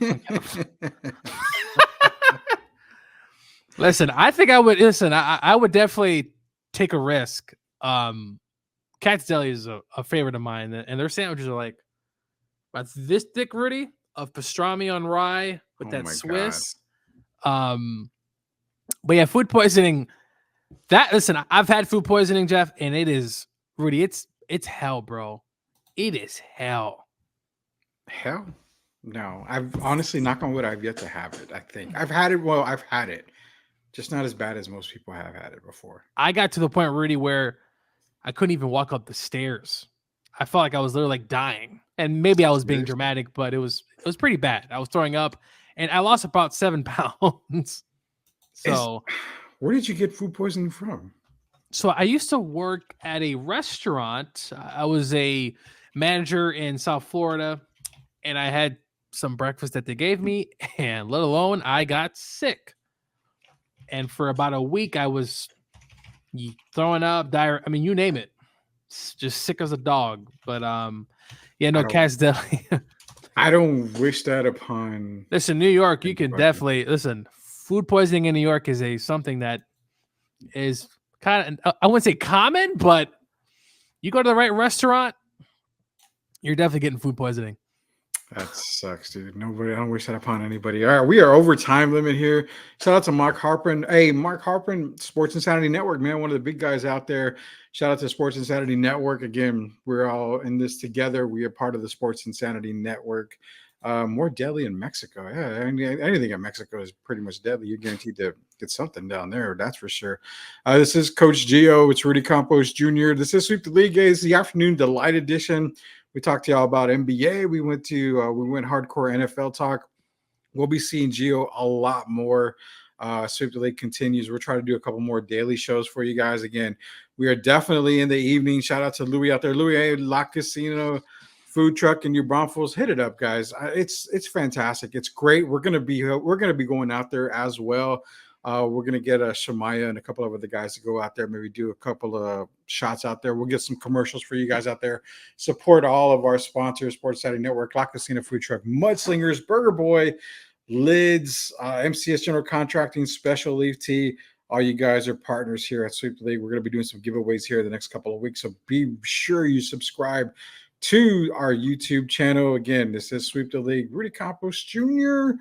Listen, I think I would listen. I would definitely take a risk. Cat's Deli is a favorite of mine, and their sandwiches are like about this thick, Rudy, of pastrami on rye with Oh that my Swiss. But yeah, food poisoning. Listen, I've had food poisoning, Jeff, and it is Rudy. It's hell, bro. It is hell. Hell, no. I've honestly, knock on wood, I've yet to have it. I think I've had it. Well, I've had it, just not as bad as most people have had it before. I got to the point, Rudy, where I couldn't even walk up the stairs. I felt like I was literally like dying, and maybe I was being dramatic, but it was pretty bad. I was throwing up, and I lost about 7 pounds. So, where did you get food poisoning from? So I used to work at a restaurant. I was a manager in South Florida, and I had some breakfast that they gave me, and let alone I got sick. And for about a week, I was throwing up, diarrhea. I mean, you name it, just sick as a dog. But yeah, no, Cat's Deli. I don't wish that upon. Listen, New York, you can definitely listen. Food poisoning in New York is something that is kind of, I wouldn't say common, but you go to the right restaurant, you're definitely getting food poisoning. That sucks, dude. I don't wish that upon anybody. All right, we are over time limit here. Shout out to Mark Harpin. Hey, Mark Harpin, Sports Insanity Network, man, one of the big guys out there. Shout out to Sports Insanity Network. Again, we're all in this together. We are part of the Sports Insanity Network. More deadly in Mexico. Yeah, anything in Mexico is pretty much deadly. You're guaranteed to get something down there. That's for sure. This is Coach Gio. It's Rudy Campos Jr. This is Sweep the League, guys. The afternoon delight edition. We talked to y'all about NBA. We went hardcore NFL talk. We'll be seeing Gio a lot more. Sweep the League continues. We're trying to do a couple more daily shows for you guys. Again, we are definitely in the evening. Shout out to Louis out there. Louis, hey, La Casino food truck in New Braunfels. Hit it up, guys. It's fantastic. It's great. We're gonna be going out there as well. We're gonna get Shamaya and a couple of other guys to go out there, maybe do a couple of shots out there. We'll get some commercials for you guys out there. Support all of our sponsors: Sports Saturday Network, La Casino Food Truck, Mudslingers, Burger Boy, Lids, MCS General Contracting, Special Leaf Tea. All you guys are partners here at Sweep the League. We're going to be doing some giveaways here the next couple of weeks, so be sure you subscribe to our YouTube channel. Again, this is Sweep the League. Rudy Campos Jr.,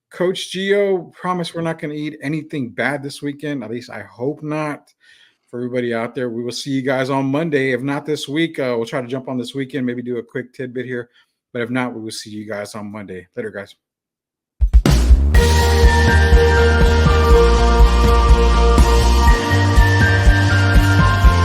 Coach Gio. Promise we're not going to eat anything bad this weekend. At least I hope not. For everybody out there, we will see you guys on Monday. If not this week, we'll try to jump on this weekend, maybe do a quick tidbit here. But if not, we will see you guys on Monday. Later, guys.